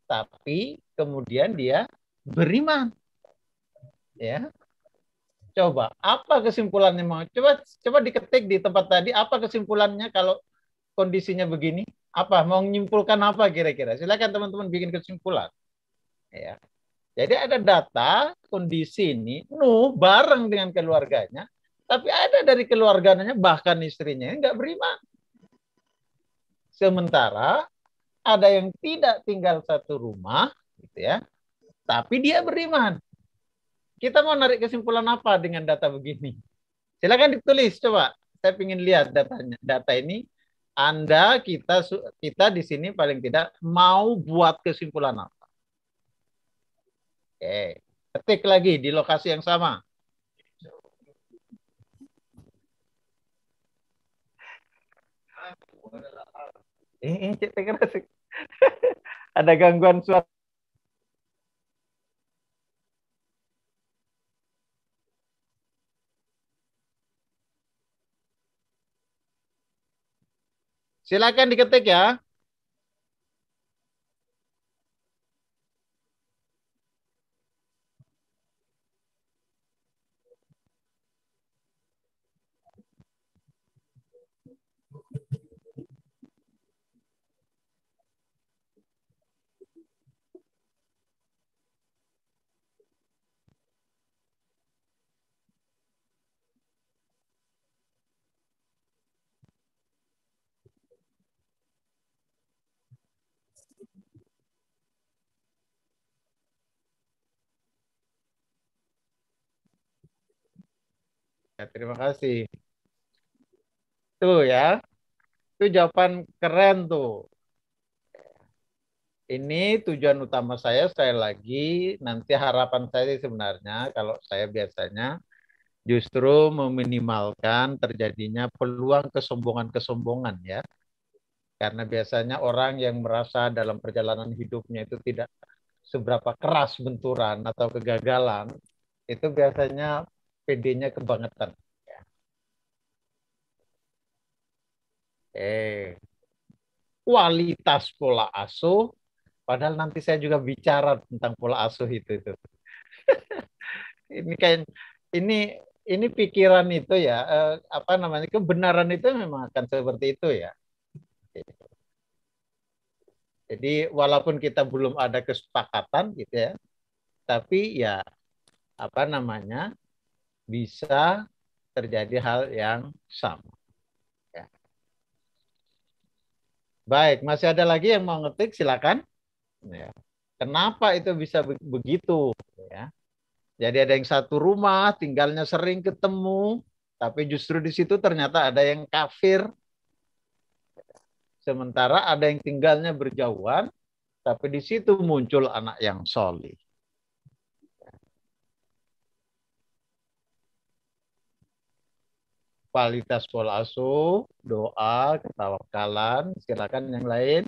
tapi kemudian dia beriman. Ya, coba apa kesimpulannya mau? Coba diketik di tempat tadi apa kesimpulannya kalau kondisinya begini? Apa mau menyimpulkan apa kira-kira? Silakan teman-teman bikin kesimpulan. Ya. Jadi ada data kondisi ini Nuh bareng dengan keluarganya, tapi ada dari keluarganya bahkan istrinya nggak beriman. Sementara ada yang tidak tinggal satu rumah, gitu ya, tapi dia beriman. Kita mau narik kesimpulan apa dengan data begini? Silakan ditulis coba. Saya ingin lihat datanya. Data ini Anda kita di sini paling tidak mau buat kesimpulan apa? Oke. Ketik lagi di lokasi yang sama. Ini ada gangguan suara. Silakan diketik ya. Ya, terima kasih. Tuh ya. Itu jawaban keren tuh. Ini tujuan utama saya lagi nanti harapan saya sebenarnya kalau saya biasanya justru meminimalkan terjadinya peluang kesombongan-kesombongan ya. Karena biasanya orang yang merasa dalam perjalanan hidupnya itu tidak seberapa keras benturan atau kegagalan, itu biasanya PD-nya kebangetan. Eh, kualitas pola asuh, padahal nanti saya juga bicara tentang pola asuh itu. Ini kayak ini ini pikiran itu ya, apa namanya kebenaran itu memang akan seperti itu ya. Jadi walaupun kita belum ada kesepakatan gitu ya, tapi ya apa namanya bisa terjadi hal yang sama. Ya. Baik, masih ada lagi yang mau ngetik silakan. Ya. Kenapa itu bisa begitu? Ya. Jadi ada yang satu rumah, tinggalnya sering ketemu, tapi justru di situ ternyata ada yang kafir. Sementara ada yang tinggalnya berjauhan, tapi di situ muncul anak yang solih. Kualitas pola asuh, doa, ketawakalan, silakan yang lain.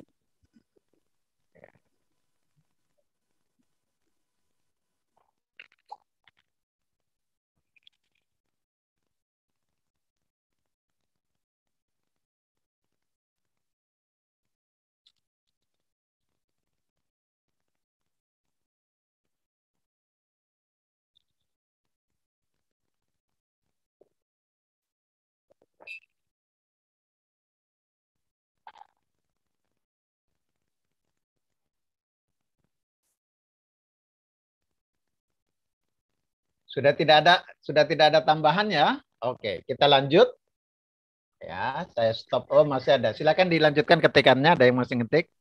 Sudah tidak ada tambahan ya? Oke, kita lanjut. Ya, saya stop. Oh, masih ada. Silakan dilanjutkan ketikannya. Ada yang masih ngetik?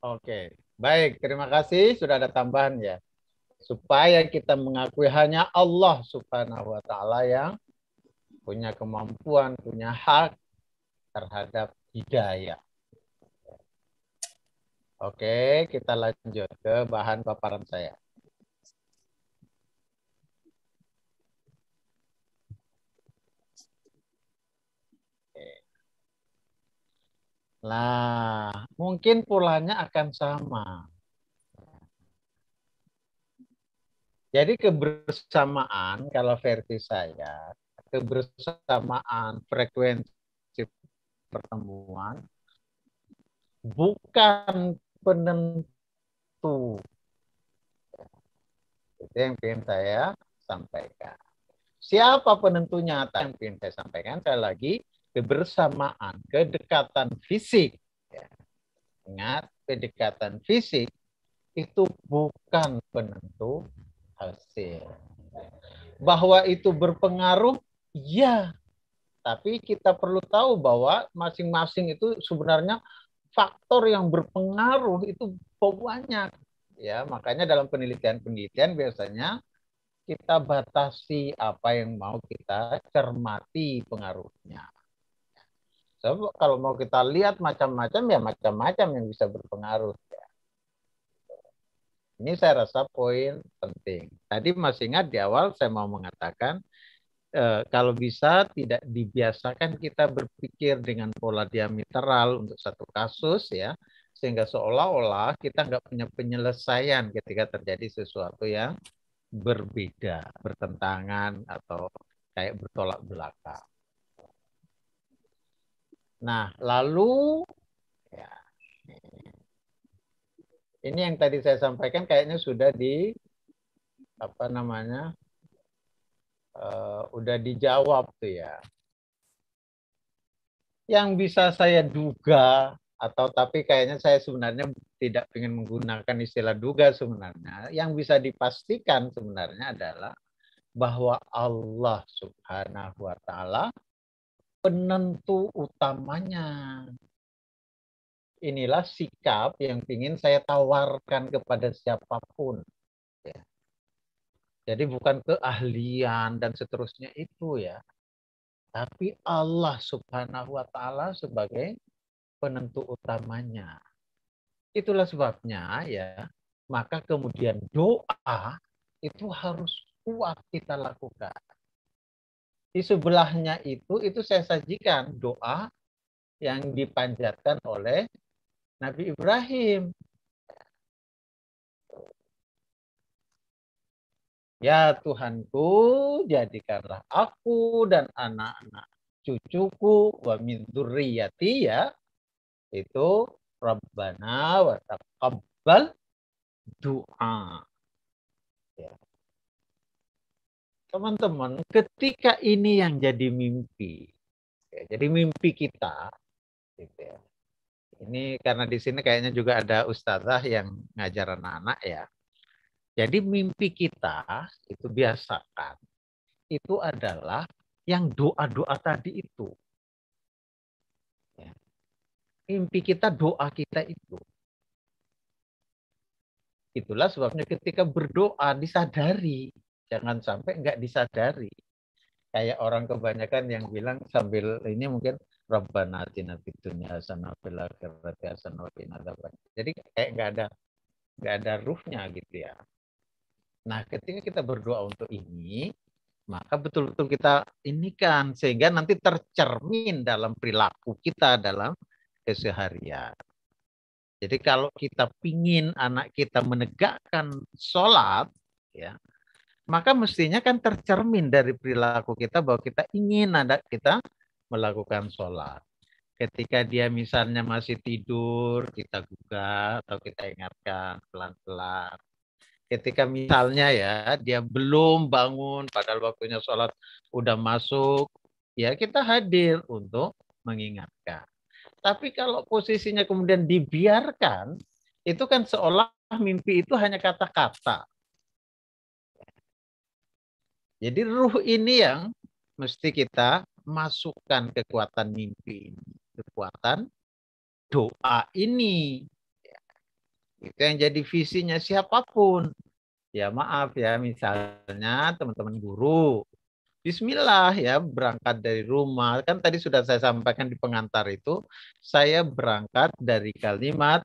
Oke, baik. Terima kasih sudah ada tambahan ya. Supaya kita mengakui hanya Allah Subhanahu wa taala yang punya kemampuan, punya hak terhadap hidayah. Oke, kita lanjut ke bahan paparan saya. Nah, mungkin polanya akan sama. Jadi kebersamaan, kalau versi saya, kebersamaan frekuensi pertemuan bukan penentu. Itu yang ingin saya sampaikan. Siapa penentunya? Yang ingin saya sampaikan sekali lagi, kebersamaan, kedekatan fisik. Ya. Ingat, kedekatan fisik itu bukan penentu hasil. Bahwa itu berpengaruh, ya. Tapi kita perlu tahu bahwa masing-masing itu sebenarnya faktor yang berpengaruh itu banyak. Ya, makanya dalam penelitian-penelitian biasanya kita batasi apa yang mau kita cermati pengaruhnya. So, kalau mau kita lihat macam-macam ya macam-macam yang bisa berpengaruh. Ya. Ini saya rasa poin penting. Tadi masih ingat di awal saya mau mengatakan kalau bisa tidak dibiasakan kita berpikir dengan pola diametral untuk satu kasus ya, sehingga seolah-olah kita nggak punya penyelesaian ketika terjadi sesuatu yang berbeda, bertentangan atau kayak bertolak belakang. Nah, lalu ya, ini yang tadi saya sampaikan kayaknya sudah di apa namanya, udah dijawab tuh ya. Yang bisa saya duga atau tapi kayaknya saya sebenarnya tidak ingin menggunakan istilah duga sebenarnya. Yang bisa dipastikan sebenarnya adalah bahwa Allah Subhanahu wa taala penentu utamanya. Inilah sikap yang ingin saya tawarkan kepada siapapun. Ya. Jadi bukan keahlian dan seterusnya itu ya. Tapi Allah Subhanahu wa taala sebagai penentu utamanya. Itulah sebabnya ya, maka kemudian doa itu harus kuat kita lakukan. Di sebelahnya itu saya sajikan doa yang dipanjatkan oleh Nabi Ibrahim. Ya Tuhanku, jadikanlah aku dan anak-anak cucuku wa min dzurriyyati ya, itu Rabbana wa taqabbal doa. Ya. Teman-teman, ketika ini yang jadi mimpi, ya, jadi mimpi kita, gitu ya. Ini karena di sini kayaknya juga ada ustazah yang ngajar anak-anak ya. Jadi mimpi kita itu biasakan itu adalah yang doa-doa tadi itu. Ya. Mimpi kita, doa kita itu. Itulah sebabnya ketika berdoa disadari, jangan sampai enggak disadari. Kayak orang kebanyakan yang bilang sambil ini mungkin Rabbana atina fid dunya hasanah wa fil akhirati hasanah wa qina adzabannar. Jadi kayak enggak ada ruhnya gitu ya. Nah, ketika kita berdoa untuk ini, maka betul-betul kita ini kan sehingga nanti tercermin dalam perilaku kita dalam keseharian. Jadi kalau kita pingin anak kita menegakkan sholat, ya, maka mestinya kan tercermin dari perilaku kita bahwa kita ingin anak kita melakukan sholat. Ketika dia misalnya masih tidur, kita gugah atau kita ingatkan pelan-pelan. Ketika misalnya ya dia belum bangun padahal waktunya sholat udah masuk, ya kita hadir untuk mengingatkan. Tapi kalau posisinya kemudian dibiarkan, itu kan seolah mimpi itu hanya kata-kata. Jadi ruh ini yang mesti kita masukkan kekuatan mimpi ini, kekuatan doa ini. Itu yang jadi visinya siapapun. Ya maaf ya, misalnya teman-teman guru, Bismillah ya berangkat dari rumah. Kan tadi sudah saya sampaikan di pengantar itu, saya berangkat dari kalimat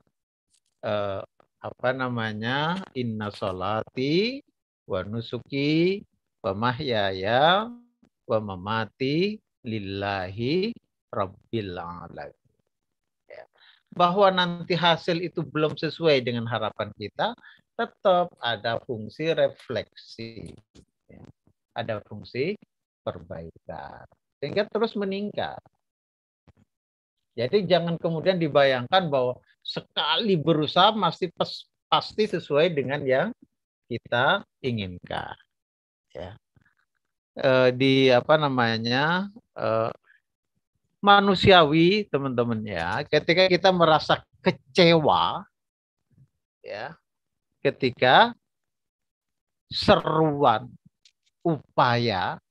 eh, apa namanya, inna sholati wa nusuki wa mahyaya wa mamati lillahi rabbil alamin. Ya. Bahwa nanti hasil itu belum sesuai dengan harapan kita, tetap ada fungsi refleksi. Ya. Ada fungsi perbaikan. Sehingga terus meningkat. Jadi jangan kemudian dibayangkan bahwa sekali berusaha pasti sesuai dengan yang kita inginkan. Ya. Di apa namanya, manusiawi teman-teman ya, ketika kita merasa kecewa ya, ketika seruan upaya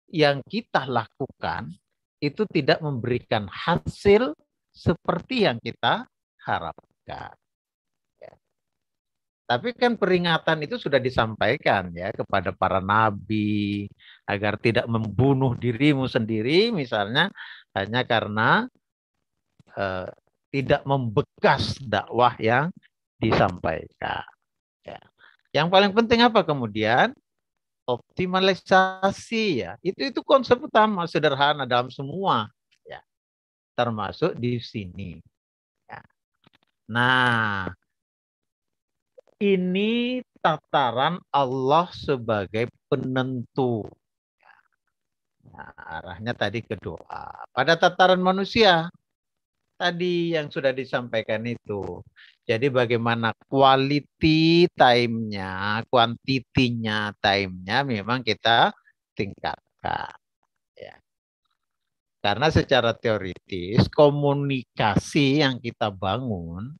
yang kita lakukan itu tidak memberikan hasil seperti yang kita harapkan. Ya. Tapi kan peringatan itu sudah disampaikan ya kepada para nabi agar tidak membunuh dirimu sendiri misalnya hanya karena tidak membekas dakwah yang disampaikan. Ya. Yang paling penting apa kemudian? Optimalisasi ya. Itu konsep utama sederhana dalam semua ya. Termasuk di sini. Ya. Nah, ini tataran Allah sebagai penentu. Nah, arahnya tadi ke doa. Pada tataran manusia, tadi yang sudah disampaikan itu. Jadi bagaimana quality time-nya, quantity-nya, time-nya memang kita tingkatkan. Ya. Karena secara teoritis, komunikasi yang kita bangun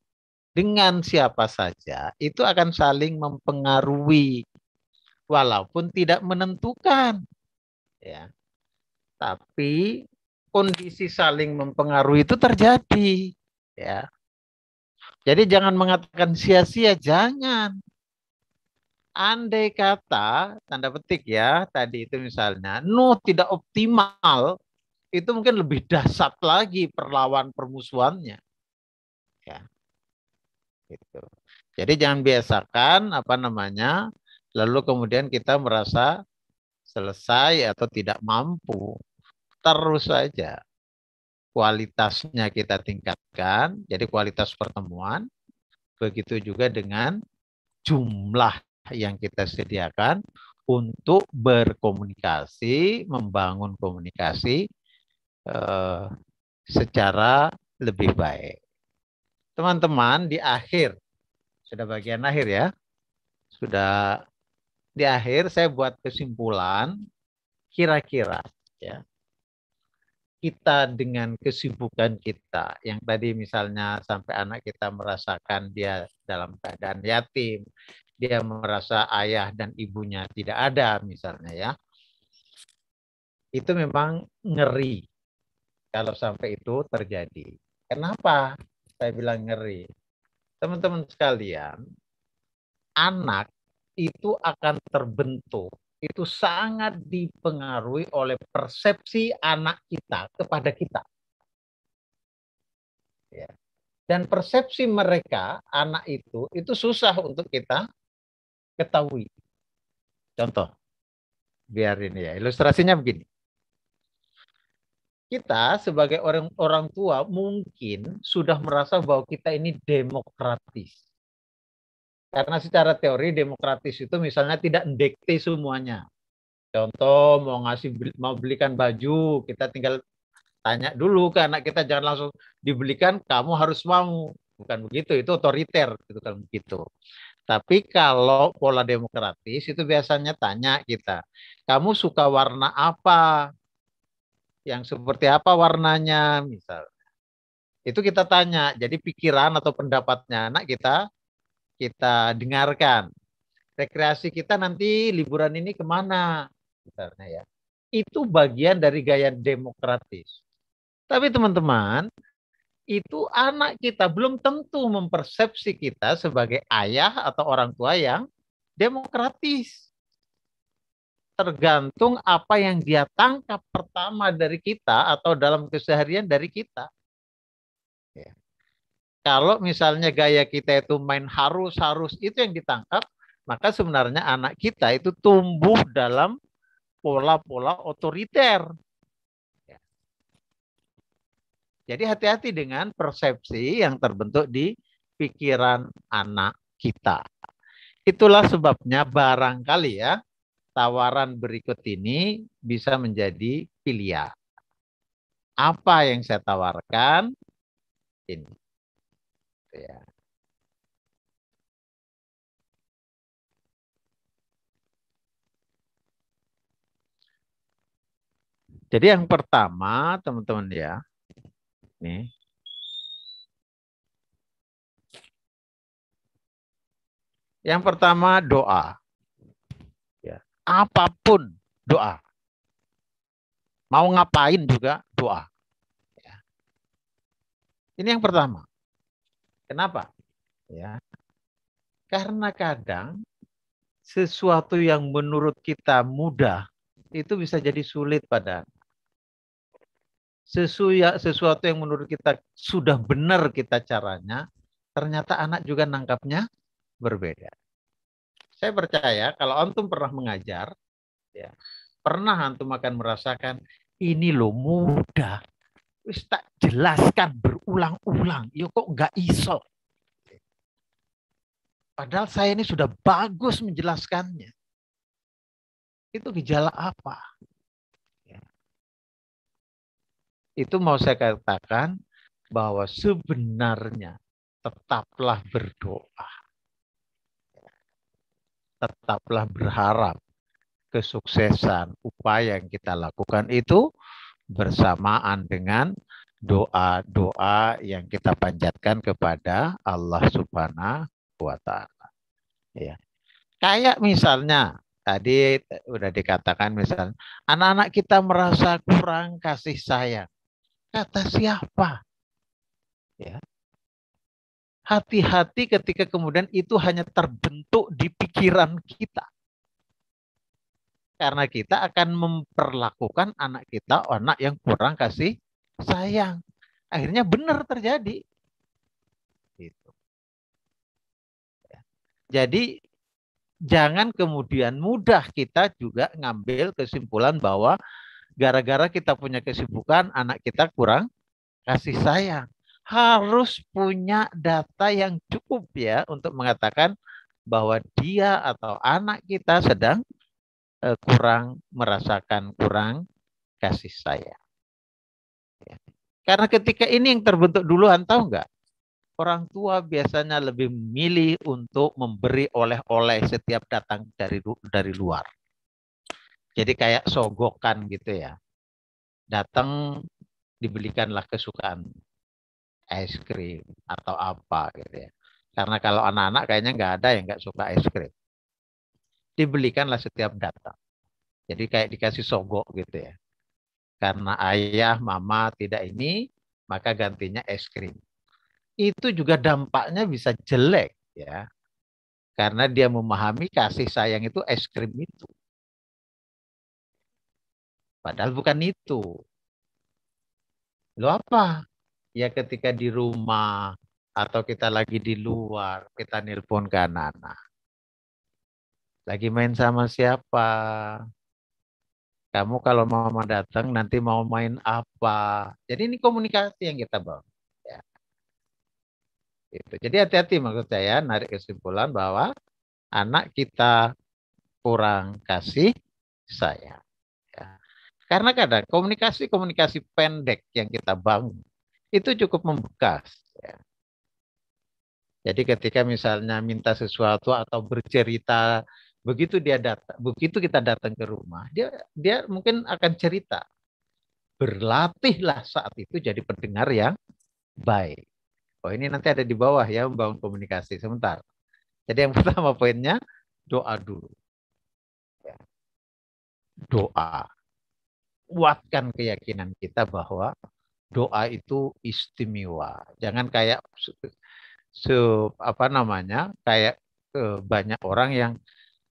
dengan siapa saja itu akan saling mempengaruhi walaupun tidak menentukan. Ya. Tapi kondisi saling mempengaruhi itu terjadi. Ya. Jadi jangan mengatakan sia-sia, jangan. Andai kata, tanda petik ya, tadi itu misalnya, Nuh tidak optimal, itu mungkin lebih dahsyat lagi perlawan permusuhannya. Ya. Gitu. Jadi jangan biasakan apa namanya, lalu kemudian kita merasa selesai atau tidak mampu. Terus saja kualitasnya kita tingkatkan, jadi kualitas pertemuan, begitu juga dengan jumlah yang kita sediakan untuk berkomunikasi, membangun komunikasi secara lebih baik. Teman-teman, di akhir, sudah bagian akhir ya, sudah di akhir saya buat kesimpulan, kira-kira ya, kita dengan kesibukan kita, yang tadi misalnya sampai anak kita merasakan dia dalam keadaan yatim, dia merasa ayah dan ibunya tidak ada misalnya ya, itu memang ngeri kalau sampai itu terjadi. Kenapa saya bilang ngeri? Teman-teman sekalian, anak itu akan terbentuk, itu sangat dipengaruhi oleh persepsi anak kita kepada kita. Ya. Dan persepsi mereka, anak itu susah untuk kita ketahui. Contoh, biar ini ya, ilustrasinya begini. Kita sebagai orang tua mungkin sudah merasa bahwa kita ini demokratis. Karena secara teori demokratis itu misalnya tidak mendikte semuanya. Contoh mau belikan baju, kita tinggal tanya dulu ke anak kita, jangan langsung dibelikan, kamu harus mau. Bukan begitu, itu otoriter gitu kan begitu. Tapi kalau pola demokratis itu biasanya tanya kita, kamu suka warna apa? Yang seperti apa warnanya misalnya. Itu kita tanya, jadi pikiran atau pendapatnya anak kita dengarkan. Rekreasi kita nanti liburan ini kemana? Misalnya ya. Itu bagian dari gaya demokratis. Tapi teman-teman, itu anak kita belum tentu mempersepsi kita sebagai ayah atau orang tua yang demokratis. Tergantung apa yang dia tangkap pertama dari kita atau dalam keseharian dari kita. Ya. Kalau misalnya gaya kita itu main harus itu yang ditangkap, maka sebenarnya anak kita itu tumbuh dalam pola-pola otoriter. Ya. Jadi hati-hati dengan persepsi yang terbentuk di pikiran anak kita. Itulah sebabnya barangkali ya, tawaran berikut ini bisa menjadi pilihan. Apa yang saya tawarkan ini. Ya. Jadi yang pertama, teman-teman ya, nih. Yang pertama doa. Ya. Apapun doa. Mau ngapain juga doa. Ya. Ini yang pertama. Kenapa? Ya. Karena kadang sesuatu yang menurut kita mudah itu bisa jadi sulit pada sesuatu yang menurut kita sudah benar kita caranya, ternyata anak juga nangkapnya berbeda. Saya percaya kalau antum pernah mengajar, ya, pernah antum akan merasakan ini loh mudah, wis tak jelaskan berulang-ulang, yo kok nggak iso. Padahal saya ini sudah bagus menjelaskannya. Itu gejala apa? Ya. Itu mau saya katakan bahwa sebenarnya tetaplah berdoa. Tetaplah berharap kesuksesan upaya yang kita lakukan itu bersamaan dengan doa-doa yang kita panjatkan kepada Allah Subhanahu wa Ta'ala. Ya. Kayak misalnya tadi udah dikatakan misalnya anak-anak kita merasa kurang kasih sayang. Kata siapa? Ya. Hati-hati ketika kemudian itu hanya terbentuk di pikiran kita. Karena kita akan memperlakukan anak kita, anak yang kurang kasih sayang. Akhirnya benar terjadi. Gitu. Jadi jangan kemudian mudah kita juga ngambil kesimpulan bahwa gara-gara kita punya kesibukan, anak kita kurang kasih sayang. Harus punya data yang cukup ya untuk mengatakan bahwa dia atau anak kita sedang merasakan kurang kasih sayang. Ya. Karena ketika ini yang terbentuk duluan, tahu nggak? Orang tua biasanya lebih memilih untuk memberi oleh-oleh setiap datang dari luar. Jadi kayak sogokan gitu ya. Datang dibelikanlah kesukaan es krim atau apa gitu ya. Karena kalau anak-anak kayaknya nggak ada yang nggak suka es krim. Dibelikanlah setiap datang. Jadi kayak dikasih sogok gitu ya. Karena ayah, mama tidak ini, maka gantinya es krim. Itu juga dampaknya bisa jelek ya. Karena dia memahami kasih sayang itu es krim itu. Padahal bukan itu. Lo apa? Ya ketika di rumah atau kita lagi di luar, kita nelpon ke anak-anak. Lagi main sama siapa? Kamu kalau mama datang nanti mau main apa? Jadi ini komunikasi yang kita bawa. Ya. Gitu. Jadi hati-hati maksud saya narik kesimpulan bahwa anak kita kurang kasih sayang. Ya. Karena kadang komunikasi pendek yang kita bangun itu cukup membekas. Ya. Jadi ketika misalnya minta sesuatu atau bercerita, begitu kita datang ke rumah, dia mungkin akan cerita. Berlatihlah saat itu jadi pendengar yang baik. Oh ini nanti ada di bawah ya membangun komunikasi sebentar. Jadi yang pertama poinnya doa dulu. Ya. Doa. Kuatkan keyakinan kita bahwa doa itu istimewa. Jangan kayak apa namanya? Kayak banyak orang yang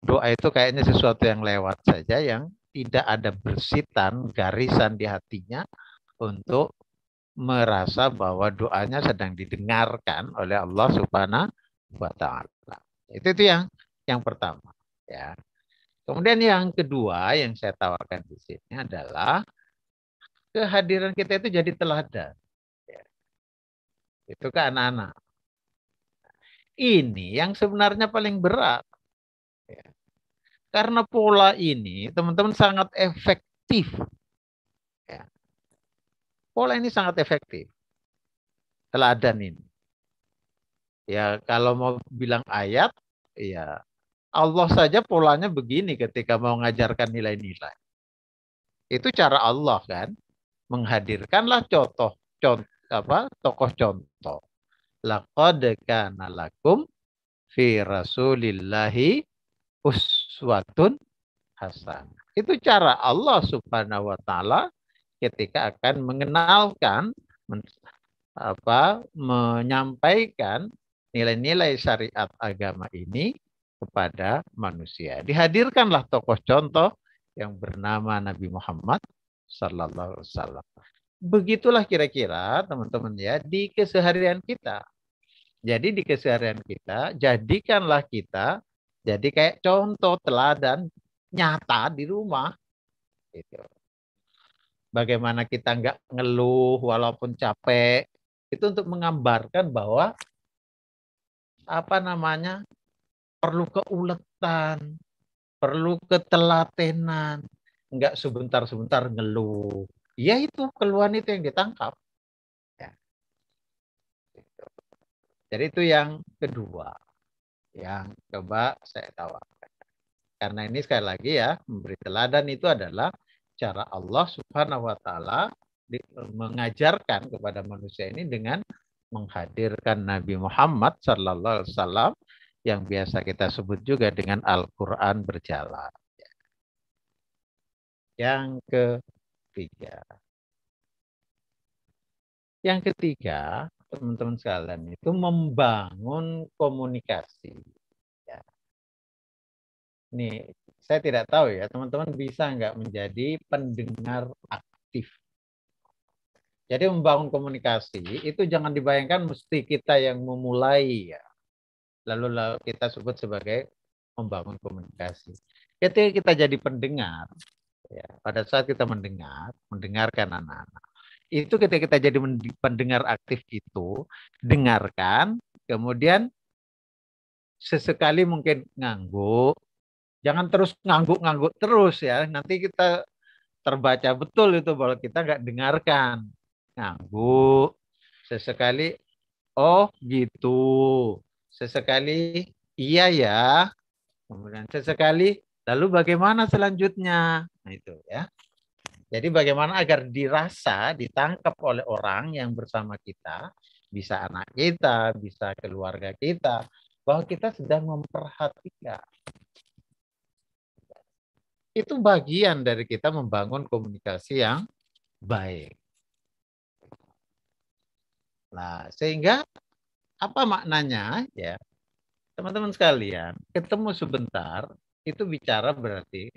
doa itu kayaknya sesuatu yang lewat saja, yang tidak ada bersitan, garisan di hatinya untuk merasa bahwa doanya sedang didengarkan oleh Allah Subhanahu wa taala. Itu yang pertama, ya. Kemudian yang kedua yang saya tawarkan di sini adalah kehadiran kita itu jadi teladan. Ya. Itu ke anak-anak. Ini yang sebenarnya paling berat. Ya. Karena pola ini teman-teman sangat efektif. Ya. Pola ini sangat efektif. Teladan ini. Ya kalau mau bilang ayat, ya Allah saja polanya begini ketika mau mengajarkan nilai-nilai. Itu cara Allah kan, menghadirkanlah tokoh contoh. Laqad kana lakum fi Rasulillahi uswatun hasanah. Itu cara Allah Subhanahu wa taala ketika akan mengenalkan menyampaikan nilai-nilai syariat agama ini kepada manusia. Dihadirkanlah tokoh contoh yang bernama Nabi Muhammad sallallahu alaihi wasallam. Begitulah kira-kira teman-teman ya di keseharian kita. Jadi di keseharian kita, jadikanlah kita jadi kayak contoh teladan nyata di rumah. Gitu. Bagaimana kita nggak ngeluh walaupun capek. Itu untuk menggambarkan bahwa apa namanya perlu keuletan, perlu ketelatenan, nggak sebentar-sebentar ngeluh. Ya itu keluhan itu yang ditangkap. Ya. Jadi itu yang kedua yang coba saya tawarkan. Karena ini sekali lagi ya, memberi teladan itu adalah cara Allah Subhanahu wa taala mengajarkan kepada manusia ini dengan menghadirkan Nabi Muhammad sallallahu alaihi wasallam yang biasa kita sebut juga dengan Al-Qur'an berjalan. Yang ketiga. Yang ketiga, teman-teman sekalian, itu membangun komunikasi. Ya. Nih, saya tidak tahu ya, teman-teman bisa nggak menjadi pendengar aktif. Jadi membangun komunikasi itu jangan dibayangkan mesti kita yang memulai ya. Lalu kita sebut sebagai membangun komunikasi. Ketika kita jadi pendengar, ya, pada saat kita mendengarkan anak-anak, itu ketika kita jadi pendengar aktif itu, dengarkan, kemudian sesekali mungkin ngangguk, jangan terus ngangguk-ngangguk terus ya, nanti kita terbaca betul itu bahwa kita nggak dengarkan. Ngangguk, sesekali, oh gitu, sesekali iya ya, kemudian sesekali, lalu bagaimana selanjutnya? Nah itu ya. Jadi bagaimana agar dirasa, ditangkap oleh orang yang bersama kita, bisa anak kita, bisa keluarga kita, bahwa kita sedang memperhatikan. Itu bagian dari kita membangun komunikasi yang baik. Nah, sehingga apa maknanya? Ya, teman-teman sekalian, ketemu sebentar, itu bicara berarti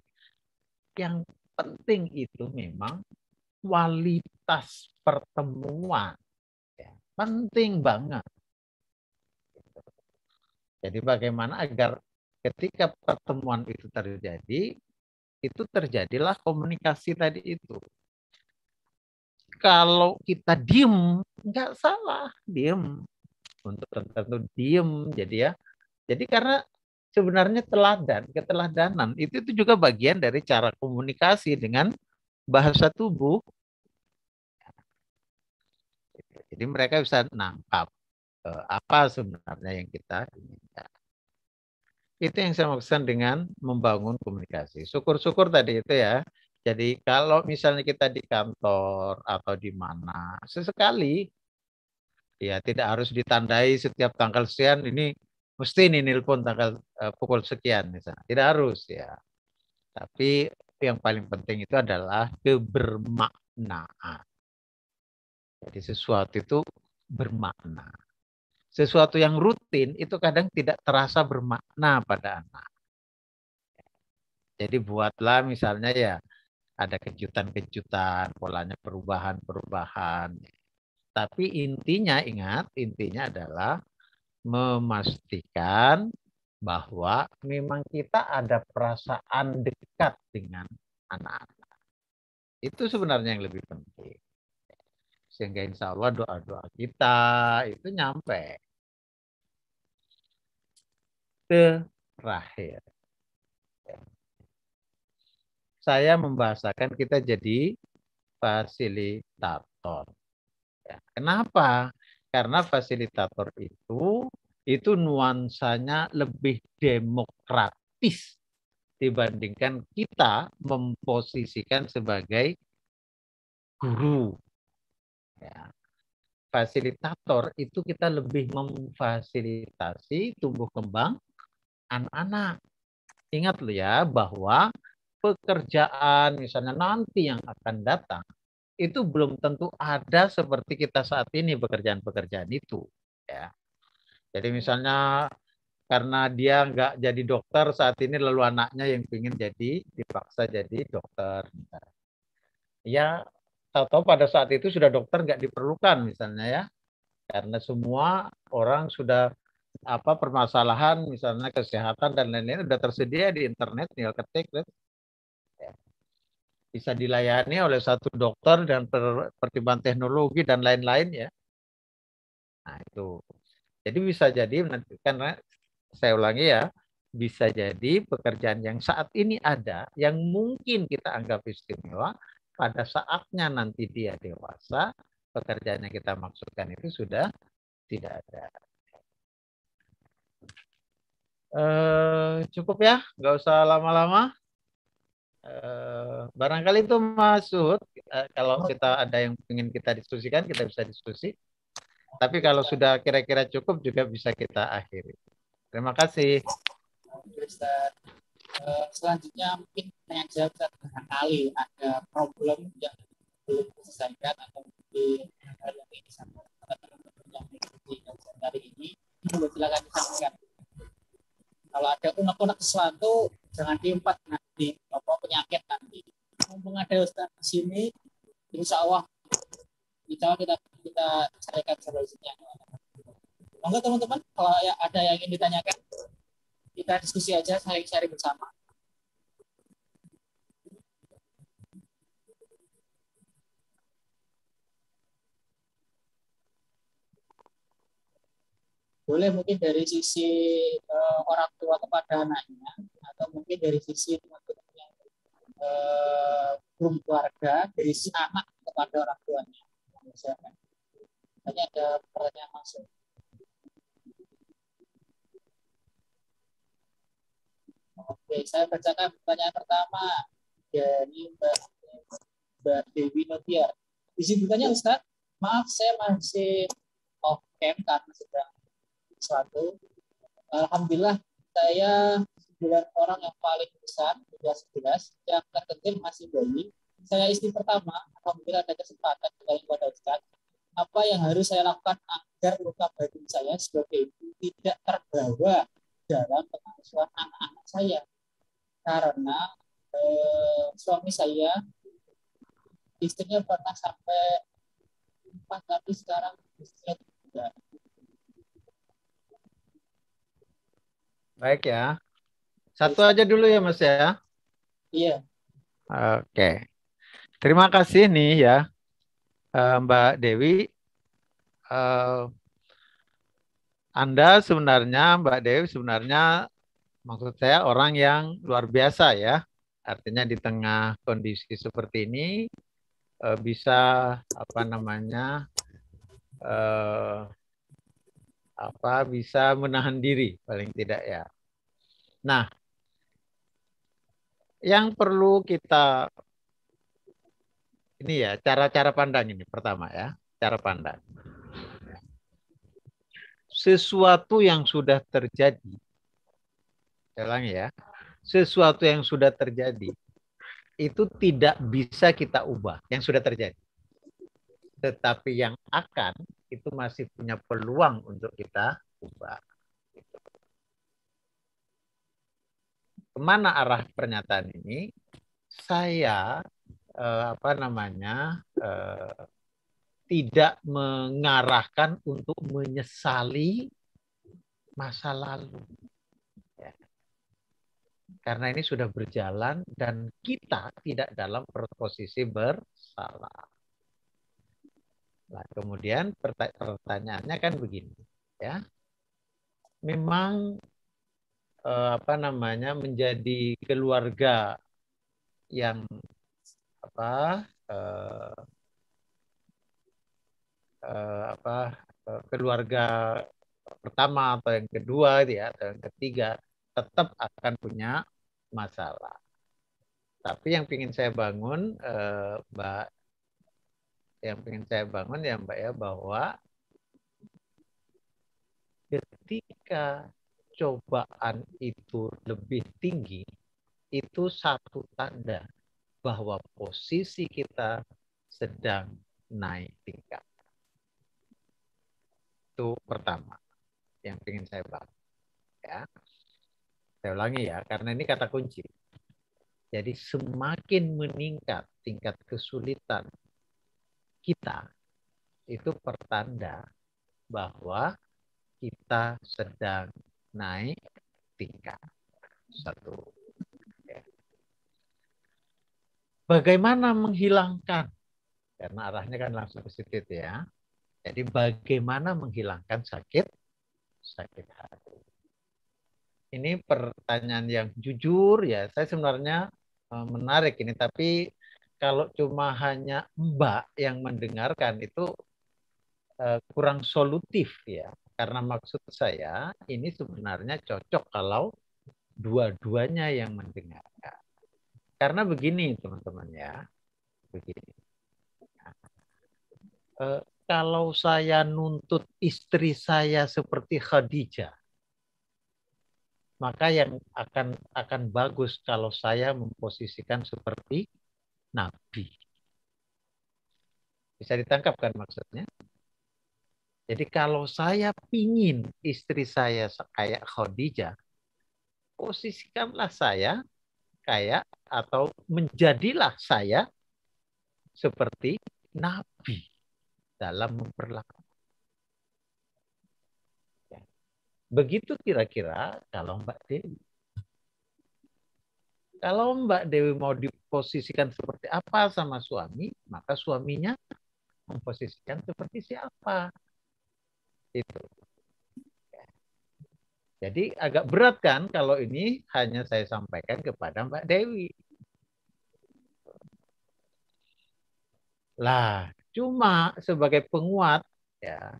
yang penting itu memang kualitas pertemuan. Ya, penting banget. Jadi bagaimana agar ketika pertemuan itu terjadi, itu terjadilah komunikasi tadi itu. Kalau kita diem, nggak salah diem. Untuk tertentu diem, jadi ya. Jadi karena sebenarnya keteladanan itu juga bagian dari cara komunikasi dengan bahasa tubuh. Jadi mereka bisa nangkap apa sebenarnya yang kita inginkan. Itu yang saya maksudkan dengan membangun komunikasi. Syukur-syukur tadi itu ya. Jadi kalau misalnya kita di kantor atau di mana, sesekali ya tidak harus ditandai setiap tanggal sekian ini mesti ini nelpon tanggal pukul sekian misalnya. Tidak harus ya. Tapi yang paling penting itu adalah kebermaknaan. Jadi sesuatu itu bermakna. Sesuatu yang rutin itu kadang tidak terasa bermakna pada anak. Jadi buatlah misalnya ya ada kejutan-kejutan, polanya perubahan-perubahan. Tapi intinya ingat, intinya adalah memastikan bahwa memang kita ada perasaan dekat dengan anak-anak. Itu sebenarnya yang lebih penting. Sehingga insya Allah doa-doa kita itu nyampe. Terakhir, saya membahasakan kita jadi fasilitator. Ya, kenapa? Karena fasilitator itu nuansanya lebih demokratis dibandingkan kita memposisikan sebagai guru. Ya. Fasilitator itu kita lebih memfasilitasi tumbuh kembang anak-anak. Ingat loh ya bahwa pekerjaan misalnya nanti yang akan datang itu belum tentu ada seperti kita saat ini pekerjaan-pekerjaan itu. Ya. Jadi misalnya karena dia nggak jadi dokter saat ini lalu anaknya yang ingin jadi dipaksa jadi dokter. Ya tahu-tahu pada saat itu sudah dokter nggak diperlukan misalnya ya karena semua orang sudah permasalahan misalnya kesehatan dan lain-lain sudah tersedia di internet tinggal ketik ya. Bisa dilayani oleh satu dokter dan pertimbangan teknologi dan lain-lain ya. Nah itu jadi bisa jadi nanti karena saya ulangi ya bisa jadi pekerjaan yang saat ini ada yang mungkin kita anggap istimewa pada saatnya nanti dia dewasa pekerjaan yang kita maksudkan itu sudah tidak ada. Cukup ya, nggak usah lama-lama. Barangkali itu Mas Suhud, kalau kita ada yang ingin kita diskusikan, kita bisa diskusi. Tapi kalau sudah kira-kira cukup juga bisa kita akhiri. Terima kasih. Ustaz. Selanjutnya mungkin pertanyaan jawab barangkali ada problem yang belum diselesaikan atau mungkin hal yang ingin disampaikan teman-teman yang mengikuti kajian hari ini, silakan disampaikan. Kalau ada unek-unek sesuatu jangan diempat nanti penyakit nanti. Mumpung ada Ustaz di sini, insya Allah kita carikan solusinya. Monggo teman-teman, kalau ada yang ingin ditanyakan, kita diskusi aja, sharing bersama. Boleh mungkin dari sisi orang tua kepada anaknya, atau mungkin dari sisi teman-teman yang belum keluarga, dari si anak kepada orang tuanya. Misalkan. Tanya ada pertanyaan masuk. Oke, saya bacakan pertanyaan pertama dari Mbak Dewi Notia. Disebutnya Ustaz, maaf saya masih off cam karena sedang sesuatu. Alhamdulillah saya 9 orang yang paling besar, 11, yang terkecil masih bayi. Saya istri pertama, alhamdulillah ada kesempatan kembali kepada Ustaz. Apa yang harus saya lakukan agar luka batin saya sebagai ibu tidak terbawa dalam pengasuhan anak-anak saya? Karena suami saya, istrinya pernah sampai 4, tapi sekarang istrinya tidak. Baik ya. Satu aja dulu ya Mas ya. Iya. Oke. Terima kasih nih ya Mbak Dewi. Anda sebenarnya Mbak Dewi sebenarnya maksud saya orang yang luar biasa ya. Artinya di tengah kondisi seperti ini bisa bisa menahan diri paling tidak ya. Nah, yang perlu kita ini ya cara-cara pandang ini pertama ya, cara pandang. Sesuatu yang sudah terjadi, saya ulangi ya, sesuatu yang sudah terjadi itu tidak bisa kita ubah yang sudah terjadi. tetapi yang akan itu masih punya peluang untuk kita ubah. Kemana arah pernyataan ini? Saya tidak mengarahkan untuk menyesali masa lalu. Ya. Karena ini sudah berjalan dan kita tidak dalam posisi bersalah. Nah, kemudian pertanyaannya kan begini, ya. Memang menjadi keluarga yang keluarga pertama atau yang kedua ya atau yang ketiga tetap akan punya masalah. Tapi yang ingin saya bangun Mbak, Mbak ya, bahwa ketika cobaan itu lebih tinggi, itu satu tanda bahwa posisi kita sedang naik tingkat. Itu pertama yang ingin saya bahas. Ya. Saya ulangi ya, karena ini kata kunci. Jadi semakin meningkat tingkat kesulitan kita, itu pertanda bahwa kita sedang naik tingkat. Satu. Ya. Bagaimana menghilangkan? Karena arahnya kan langsung ke situ ya. Jadi bagaimana menghilangkan sakit hati? Ini pertanyaan yang jujur ya. Saya sebenarnya menarik ini, tapi kalau cuma hanya Mbak yang mendengarkan itu kurang solutif ya. Karena maksud saya ini sebenarnya cocok kalau dua-duanya yang mendengarkan. Karena begini teman-teman ya, begini. Kalau saya nuntut istri saya seperti Khadijah, maka yang akan bagus kalau saya memposisikan seperti Nabi. Bisa ditangkap kan maksudnya? Jadi kalau saya pingin istri saya kayak Khadijah, posisikanlah saya kayak atau menjadilah saya seperti Nabi dalam memperlakukan. Begitu kira-kira kalau Mbak Dewi. Kalau Mbak Dewi mau diposisikan seperti apa sama suami, maka suaminya memposisikan seperti siapa. Itu. Jadi agak berat kan kalau ini hanya saya sampaikan kepada Mbak Dewi. Lah, cuma sebagai penguat ya.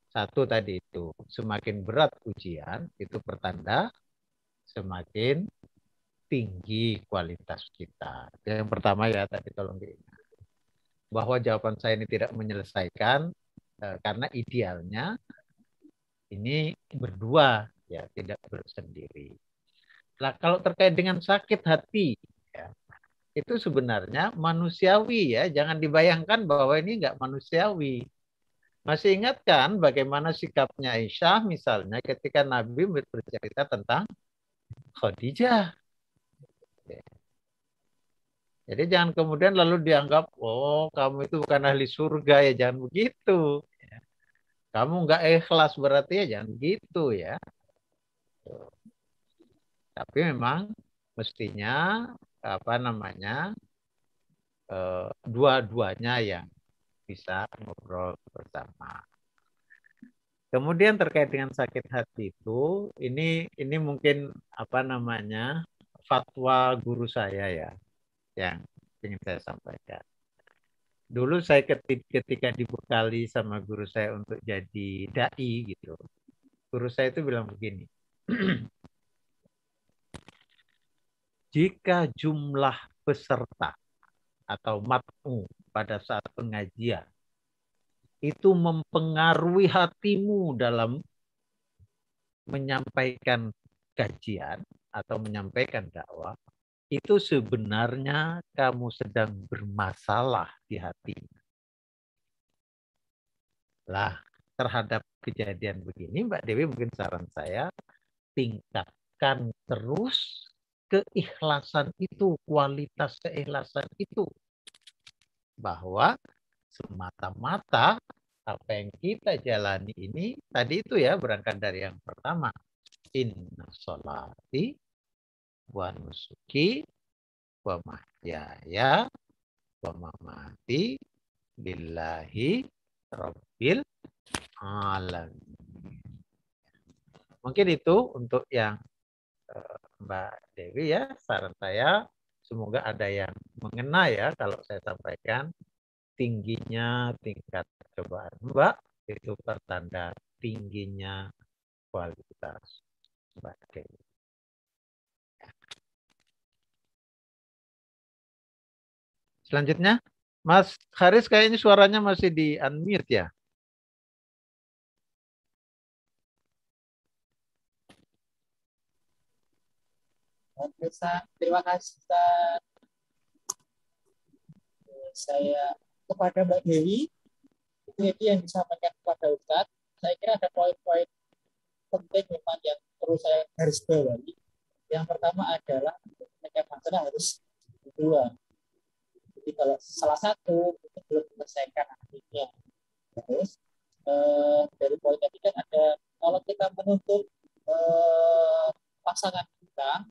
Satu tadi itu, semakin berat ujian itu pertanda semakin tinggi kualitas kita. Yang pertama ya tadi tolong diingat. Bahwa jawaban saya ini tidak menyelesaikan karena idealnya ini berdua ya, tidak bersendiri. Nah, kalau terkait dengan sakit hati ya, itu sebenarnya manusiawi ya, jangan dibayangkan bahwa ini enggak manusiawi. Masih ingat kan bagaimana sikapnya Aisyah misalnya ketika Nabi bercerita tentang Khadijah. Jadi jangan kemudian lalu dianggap, oh kamu itu bukan ahli surga ya, jangan begitu. Kamu nggak ikhlas berarti ya, jangan begitu ya. Tapi memang mestinya dua-duanya yang bisa ngobrol bersama. Kemudian terkait dengan sakit hati itu, ini mungkin fatwa guru saya ya, yang ingin saya sampaikan. Dulu saya ketika dibekali sama guru saya untuk jadi dai gitu, guru saya itu bilang begini, jika jumlah peserta atau mat'u pada saat pengajian itu mempengaruhi hatimu dalam menyampaikan kajian atau menyampaikan dakwah, itu sebenarnya kamu sedang bermasalah di hati. Lah, terhadap kejadian begini, Mbak Dewi mungkin saran saya, tingkatkan terus keikhlasan itu, kualitas keikhlasan itu. Bahwa semata-mata apa yang kita jalani ini, tadi itu ya berangkat dari yang pertama. Inna sholati wa nusuki wa mahyaya wa mamati billahi rabbil alamin. Mungkin itu untuk yang Mbak Dewi ya, saran saya semoga ada yang mengena ya kalau saya sampaikan. Tingginya tingkat cobaan Mbak itu pertanda tingginya kualitas Mbak Dewi. Selanjutnya, Mas Haris kayaknya suaranya masih di unmute ya. Terima kasih Ustaz. Saya kepada Mbak Dewi, itu yang disampaikan kepada Ustaz. Saya kira ada poin-poin penting memang yang perlu saya garis bawahi. Yang pertama adalah masalah harus dua. Jadi kalau salah satu itu belum menyelesaikan akhirnya. Terus dari poin tadi kan ada kalau kita menuntut pasangan kita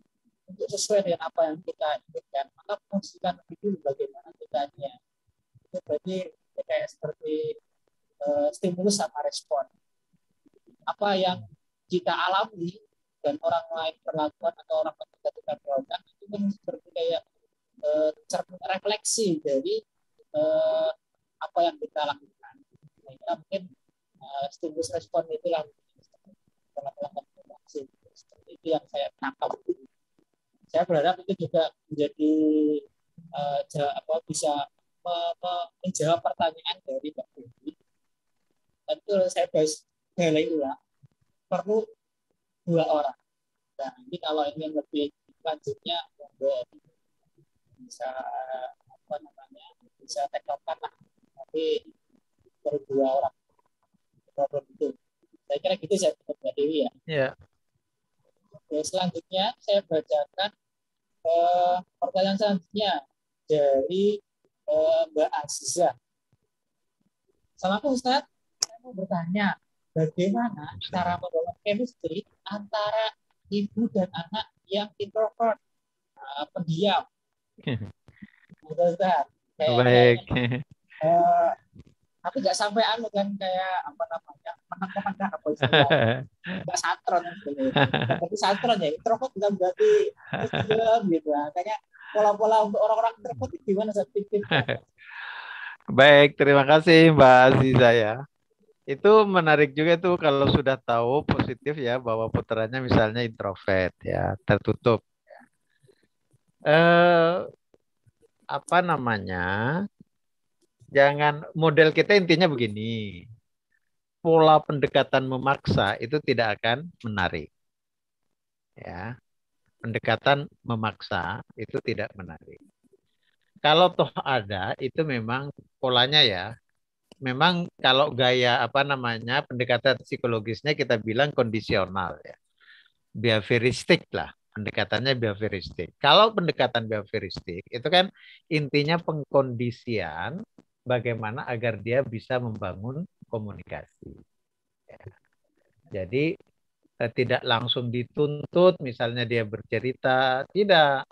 untuk sesuai dengan apa yang kita inginkan, maka fungsikan lebih dulu bagaimana kitanya. Itu berarti kayak seperti stimulus sama respon. Apa yang kita alami dan orang lain perlakuan atau orang terdekat kita perlakukan itu kan seperti kayak refleksi dari apa yang kita lakukan. Nah, mungkin stimulus respon itulah seperti itu yang saya tangkap. Saya berharap itu juga menjadi bisa menjawab pertanyaan dari Mbak Dewi. Dan itu saya balai ulang, perlu 2 orang. Nah, ini kalau ini lebih lanjutnya, bisa bisa tektokan lah. Tapi perlu 2 orang. Problem itu. Saya kira gitu saya Mbak Dewi ya. Yeah. Oke, selanjutnya saya bacakan pertanyaan selanjutnya dari Mbak Aziza. Assalamualaikum Ustaz. Saya mau bertanya, bagaimana cara membangun chemistry antara ibu dan anak yang introvert, pendiam? Ustaz. Baik. Tapi nggak sampai kan kayak apa namanya menang-menang apa istilahnya, nggak satron gitu. Tapi satron ya introvert bukan berarti gitu. Kayaknya pola-pola untuk orang-orang introvert itu gimana saya pikir. Baik, terima kasih Mbak Aziza ya. Itu menarik juga tuh kalau sudah tahu positif ya bahwa putranya misalnya introvert ya, tertutup. Apa namanya? Jangan, model kita intinya begini. Pola pendekatan memaksa itu tidak akan menarik. Ya. Pendekatan memaksa itu tidak menarik. Kalau toh ada, itu memang polanya ya. Memang kalau gaya apa namanya pendekatan psikologisnya kita bilang kondisional ya. Behavioristik lah. Pendekatannya behavioristik. Kalau pendekatan behavioristik itu kan intinya pengkondisian bagaimana agar dia bisa membangun komunikasi. Ya. Jadi tidak langsung dituntut misalnya dia bercerita, tidak.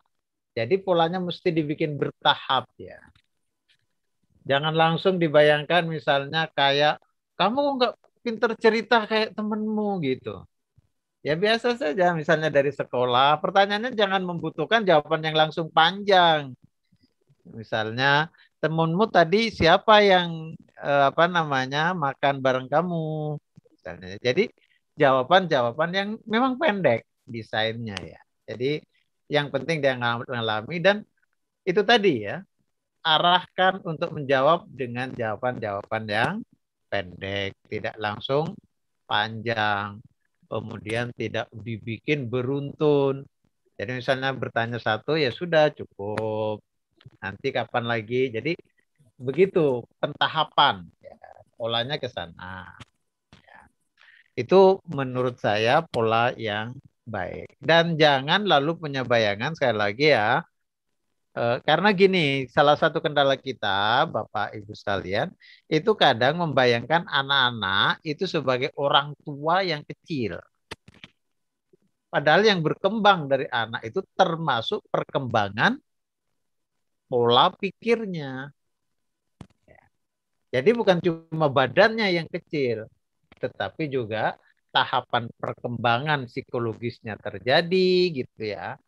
Jadi polanya mesti dibikin bertahap ya. Jangan langsung dibayangkan misalnya kayak kamu nggak pinter cerita kayak temenmu gitu. Ya biasa saja misalnya dari sekolah, pertanyaannya jangan membutuhkan jawaban yang langsung panjang. Misalnya temenmu tadi siapa yang apa namanya makan bareng kamu misalnya. Jadi jawaban-jawaban yang memang pendek desainnya ya. Jadi yang penting dia ngalami dan itu tadi ya, arahkan untuk menjawab dengan jawaban-jawaban yang pendek, tidak langsung panjang, kemudian tidak dibikin beruntun. Jadi misalnya bertanya satu ya sudah cukup. Nanti kapan lagi? Jadi begitu pentahapan. Ya, polanya ke sana. Itu menurut saya pola yang baik. Dan jangan lalu punya bayangan sekali lagi ya. Karena gini, salah satu kendala kita, Bapak Ibu sekalian, itu kadang membayangkan anak-anak itu sebagai orang tua yang kecil. Padahal yang berkembang dari anak itu termasuk perkembangan pola pikirnya. Jadi bukan cuma badannya yang kecil, tetapi juga tahapan perkembangan psikologisnya terjadi gitu ya.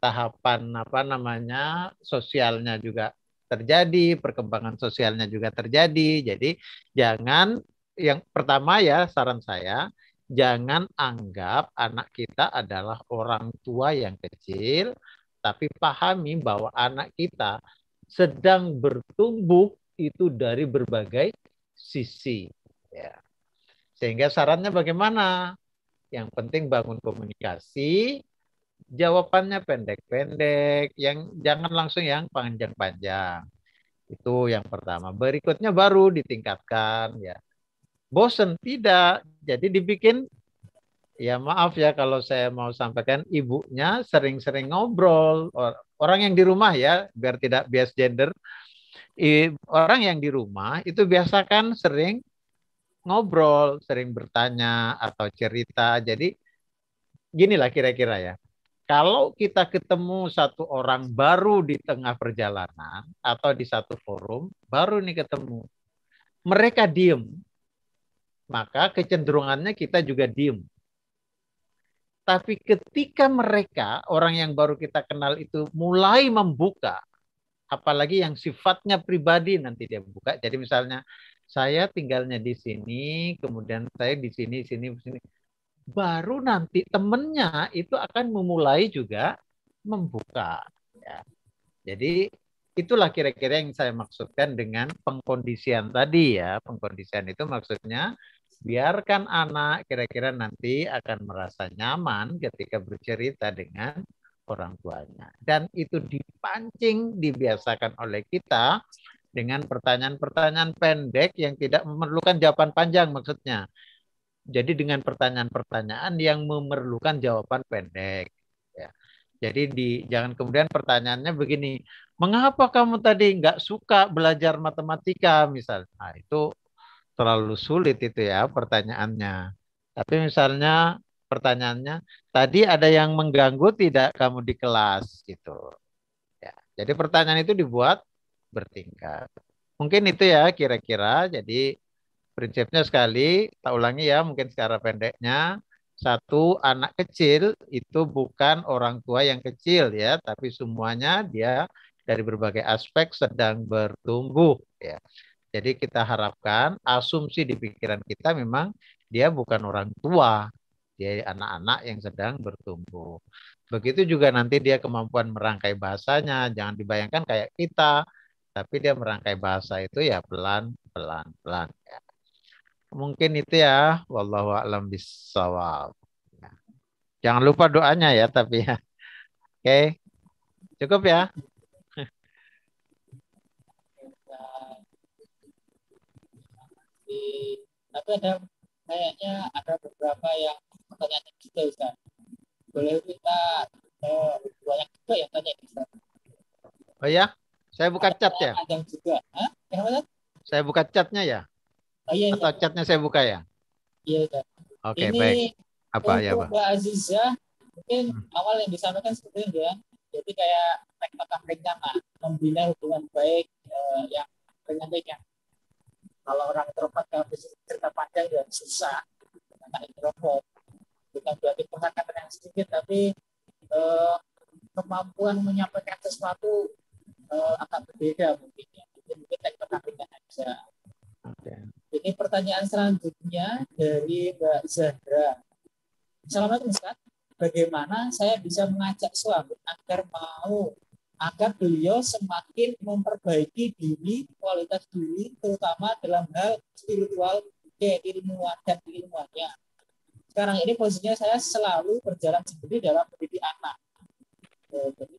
Tahapan apa namanya sosialnya juga terjadi, perkembangan sosialnya juga terjadi. Jadi jangan yang pertama ya saran saya jangan anggap anak kita adalah orang tua yang kecil, tapi pahami bahwa anak kita sedang bertumbuh itu dari berbagai sisi. Ya. Sehingga sarannya bagaimana? Yang penting bangun komunikasi, jawabannya pendek-pendek, yang jangan langsung yang panjang-panjang. Itu yang pertama. Berikutnya baru ditingkatkan ya. Bosen tidak. Jadi dibikin ya maaf ya kalau saya mau sampaikan ibunya sering-sering ngobrol. Orang yang di rumah ya, biar tidak bias gender. Orang yang di rumah itu biasakan sering ngobrol, sering bertanya atau cerita. Jadi ginilah kira-kira ya. Kalau kita ketemu satu orang baru di tengah perjalanan atau di satu forum, baru nih ketemu. Mereka diem, maka kecenderungannya kita juga diem. Tapi ketika mereka, orang yang baru kita kenal itu mulai membuka, apalagi yang sifatnya pribadi nanti dia buka. Jadi misalnya saya tinggalnya di sini, kemudian saya di sini, sini, sini. Baru nanti temennya itu akan memulai juga membuka. Ya. Jadi itulah kira-kira yang saya maksudkan dengan pengkondisian tadi ya. Pengkondisian itu maksudnya biarkan anak kira-kira nanti akan merasa nyaman ketika bercerita dengan orang tuanya. Dan itu dipancing, dibiasakan oleh kita dengan pertanyaan-pertanyaan pendek yang tidak memerlukan jawaban panjang maksudnya. Jadi dengan pertanyaan-pertanyaan yang memerlukan jawaban pendek. Ya. Jadi jangan kemudian pertanyaannya begini, mengapa kamu tadi nggak suka belajar matematika misalnya? Nah, itu terlalu sulit itu ya pertanyaannya. Tapi misalnya pertanyaannya, tadi ada yang mengganggu tidak kamu di kelas gitu. Ya. Jadi pertanyaan itu dibuat bertingkat. Mungkin itu ya kira-kira. Jadi prinsipnya sekali, tak ulangi ya mungkin secara pendeknya. Satu, anak kecil itu bukan orang tua yang kecil ya, tapi semuanya dia dari berbagai aspek sedang bertumbuh ya. Jadi kita harapkan asumsi di pikiran kita memang dia bukan orang tua, dia anak-anak yang sedang bertumbuh. Begitu juga nanti dia kemampuan merangkai bahasanya, jangan dibayangkan kayak kita, tapi dia merangkai bahasa itu ya pelan-pelan. Pelan. Mungkin itu ya, wallahu a'lam bissawab. Ya. Jangan lupa doanya ya, tapi ya. Oke, cukup ya. Tapi ada kayaknya ada beberapa yang pertanyaan juga Ustaz. Boleh kita banyak juga yang tanya Ustaz. Oh ya, saya buka chat ya. Ada juga. Hah? Kenapa? Saya buka chatnya ya. Oh iya. Atau chatnya saya buka ya. Iya Ustaz. Oke, Ini baik. Apa ya, untuk Pak? Mbak Azizah, mungkin awal yang disampaikan seperti itu ya. Jadi kayak teknik rencana, membina hubungan baik yang dengan baik yang kalau orang introvert kalau bisa cerita panjang ya susah karena introvert. Bukan berarti percakapan yang sedikit, tapi kemampuan menyampaikan sesuatu agak berbeda mungkin ya. Mungkin teknik rencana aja. Oke. Ini pertanyaan selanjutnya dari Mbak Zahra. Assalamualaikum Ustaz. Bagaimana saya bisa mengajak suami agar beliau semakin memperbaiki diri, kualitas diri, terutama dalam hal spiritual, keilmuan dan keilmuannya. Sekarang ini posisinya saya selalu berjalan sendiri dalam mendidik anak. Jadi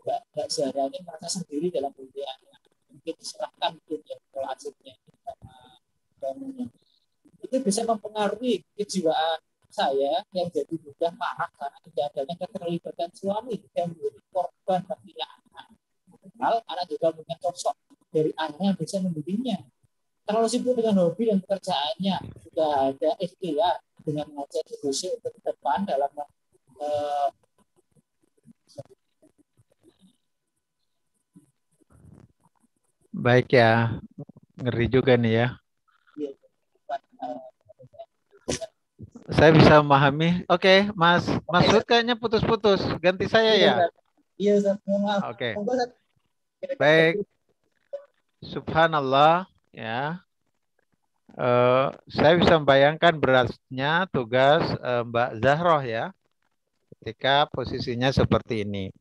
nggak seharusnya merasa sendiri dalam pemilihannya. Mungkin diserahkan mungkin ya pola asuhnya sama suaminya. Itu bisa mempengaruhi kejiwaan saya yang jadi mudah marah karena tidak adanya keterlibatan suami yang menjadi korban nantinya anak. Padahal anak juga punya sosok dari ayah yang bisa membimbingnya. Kalau sibuk dengan hobi dan pekerjaannya, sudah ada ikhtiar dengan mengajak diskusi untuk ke depan dalam eh, Baik ya, ngeri juga nih ya. Saya bisa memahami. Oke, Mas Masud kayaknya putus-putus. Ganti saya ya. Iya, maaf. Oke. Baik. Subhanallah ya. Saya bisa membayangkan beratnya tugas Mbak Zahroh ya, ketika posisinya seperti ini.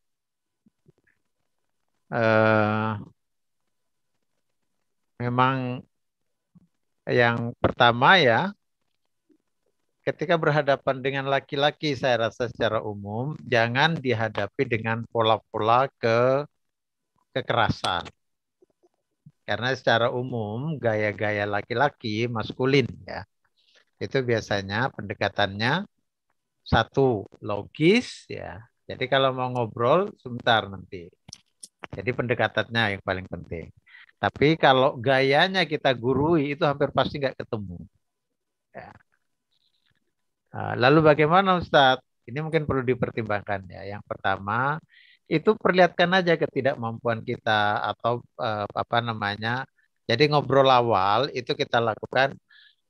Memang yang pertama ya, ketika berhadapan dengan laki-laki saya rasa secara umum, jangan dihadapi dengan pola-pola kekerasan. Karena secara umum gaya-gaya laki-laki maskulin ya, itu biasanya pendekatannya satu, logis ya. Jadi kalau mau ngobrol sebentar nanti. Jadi pendekatannya yang paling penting. Tapi kalau gayanya kita gurui itu hampir pasti nggak ketemu. Ya. Lalu bagaimana Ustadz? Ini mungkin perlu dipertimbangkan ya. Yang pertama itu perlihatkan aja ketidakmampuan kita atau apa namanya. Jadi ngobrol awal itu kita lakukan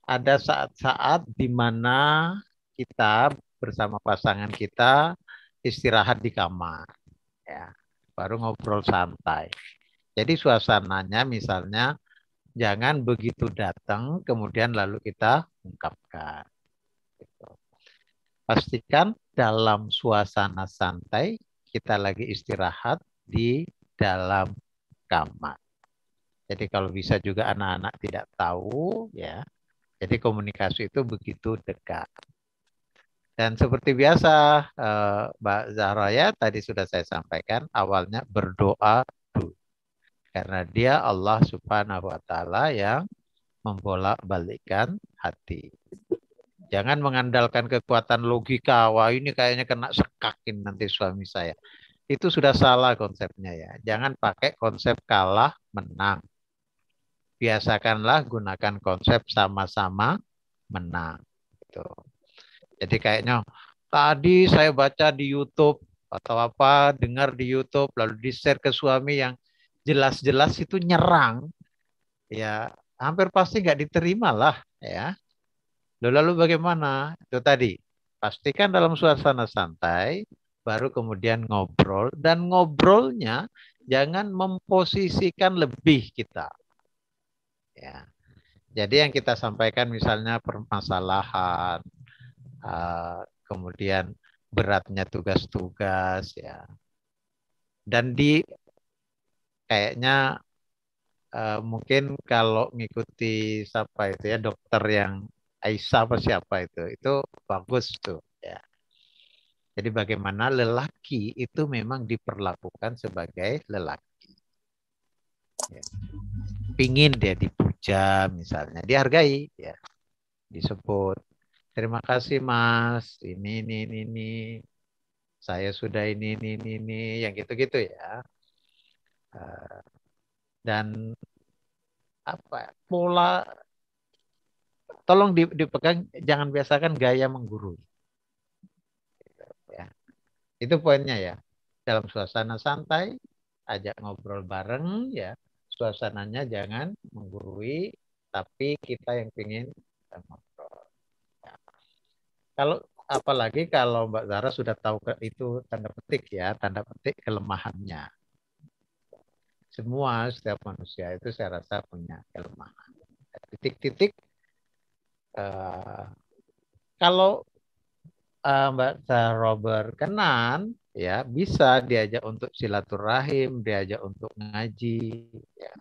ada saat-saat di mana kita bersama pasangan kita istirahat di kamar. Ya, baru ngobrol santai. Jadi suasananya misalnya jangan begitu datang kemudian lalu kita ungkapkan. Gitu. Pastikan dalam suasana santai kita lagi istirahat di dalam kamar. Jadi kalau bisa juga anak-anak tidak tahu ya. Jadi komunikasi itu begitu dekat. Dan seperti biasa Mbak Zahra ya tadi sudah saya sampaikan awalnya berdoa dulu. Karena dia Allah Subhanahu wa taala yang membolak-balikkan hati. Jangan mengandalkan kekuatan logika. Wah ini kayaknya kena sekakin nanti suami saya. Itu sudah salah konsepnya ya. Jangan pakai konsep kalah menang. Biasakanlah gunakan konsep sama-sama menang. Gitu. Jadi kayaknya tadi saya baca di YouTube atau apa, dengar di YouTube lalu di-share ke suami yang jelas-jelas itu nyerang, ya hampir pasti nggak diterima lah ya. Lalu bagaimana? Itu tadi, pastikan dalam suasana santai, baru kemudian ngobrol dan ngobrolnya jangan memposisikan lebih kita. Ya. Jadi yang kita sampaikan misalnya permasalahan, kemudian beratnya tugas-tugas ya. Dan di kayaknya mungkin kalau ngikuti siapa itu ya dokter yang Aisyah apa siapa itu bagus tuh ya. Jadi bagaimana lelaki itu memang diperlakukan sebagai lelaki. Ya. Pingin dia dipuja misalnya, dihargai ya, disebut. Terima kasih Mas, ini. Saya sudah ini, yang gitu-gitu ya. Dan apa pola, tolong dipegang, jangan biasakan gaya menggurui. Ya. Itu poinnya ya. Dalam suasana santai, ajak ngobrol bareng ya. Suasananya jangan menggurui, tapi kita yang ingin ngobrol. Ya. Kalau apalagi kalau Mbak Zara sudah tahu itu tanda petik ya, tanda petik kelemahannya. Semua setiap manusia itu saya rasa punya kelemahan. Titik-titik kalau Mbak Zahra berkenan, ya bisa diajak untuk silaturahim, diajak untuk ngaji, ya.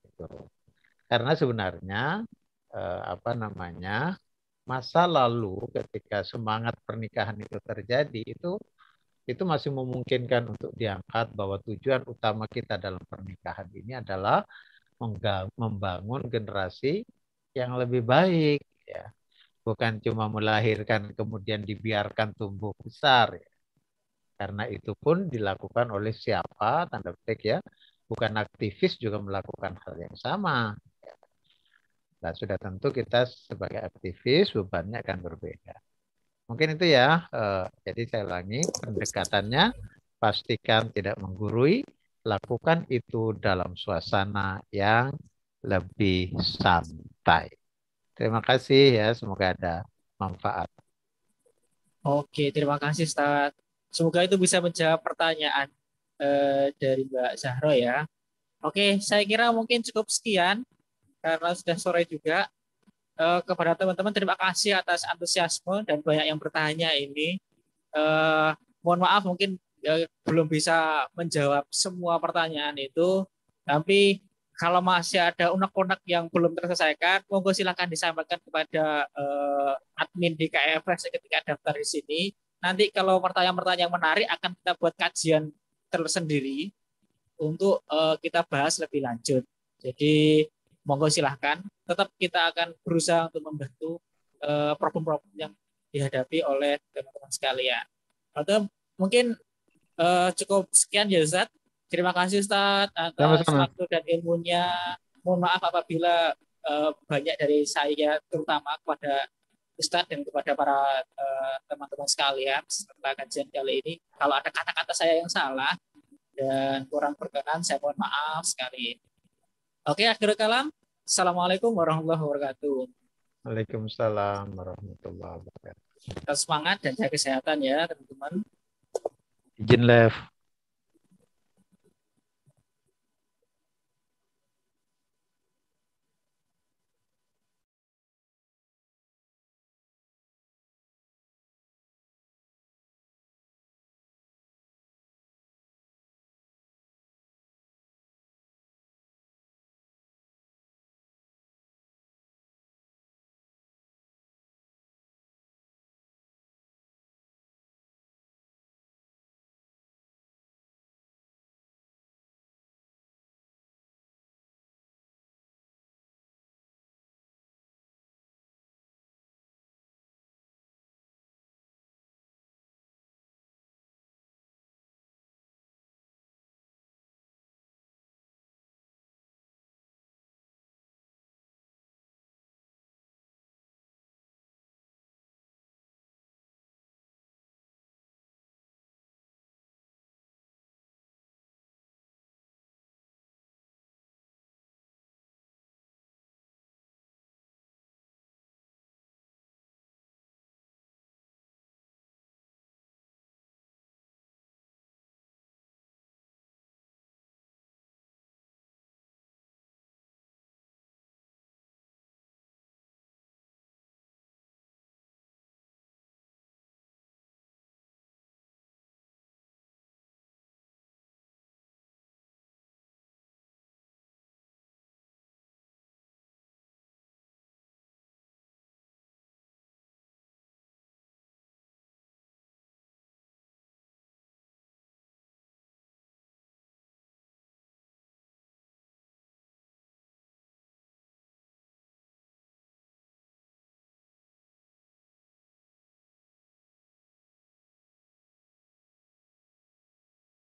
Gitu. Karena sebenarnya apa namanya masa lalu ketika semangat pernikahan itu terjadi itu itu masih memungkinkan untuk diangkat bahwa tujuan utama kita dalam pernikahan ini adalah membangun generasi yang lebih baik, ya. Bukan cuma melahirkan kemudian dibiarkan tumbuh besar, ya. Karena itu pun dilakukan oleh siapa, tanda petik ya, bukan aktivis juga melakukan hal yang sama. Nah, sudah tentu kita sebagai aktivis bebannya akan berbeda. Mungkin itu ya. Jadi saya ulangi, pendekatannya pastikan tidak menggurui, lakukan itu dalam suasana yang lebih santai. Terima kasih ya, semoga ada manfaat. Oke, terima kasih Ustaz. Semoga itu bisa menjawab pertanyaan dari Mbak Zahro ya. Oke, saya kira mungkin cukup sekian karena sudah sore juga. Kepada teman-teman terima kasih atas antusiasme dan banyak yang bertanya ini. Mohon maaf mungkin belum bisa menjawab semua pertanyaan itu, tapi kalau masih ada unek-unek yang belum terselesaikan, monggo silakan disampaikan kepada admin di KFS ketika daftar di sini. Nanti kalau pertanyaan-pertanyaan yang menarik akan kita buat kajian tersendiri untuk kita bahas lebih lanjut. Jadi monggo silahkan. Tetap kita akan berusaha untuk membantu problem-problem yang dihadapi oleh teman-teman sekalian. Atau mungkin cukup sekian ya Ustaz. Terima kasih Ustaz atas Sama-sama. waktu dan ilmunya. Mohon maaf apabila banyak dari saya terutama kepada Ustaz dan kepada para teman-teman sekalian setelah kajian kali ini. Kalau ada kata-kata saya yang salah dan kurang berkenan, saya mohon maaf sekali. Oke, akhirul kalam. Assalamualaikum warahmatullahi wabarakatuh. Waalaikumsalam warahmatullahi wabarakatuh. Tetap semangat dan jaga kesehatan ya teman-teman. Izin live.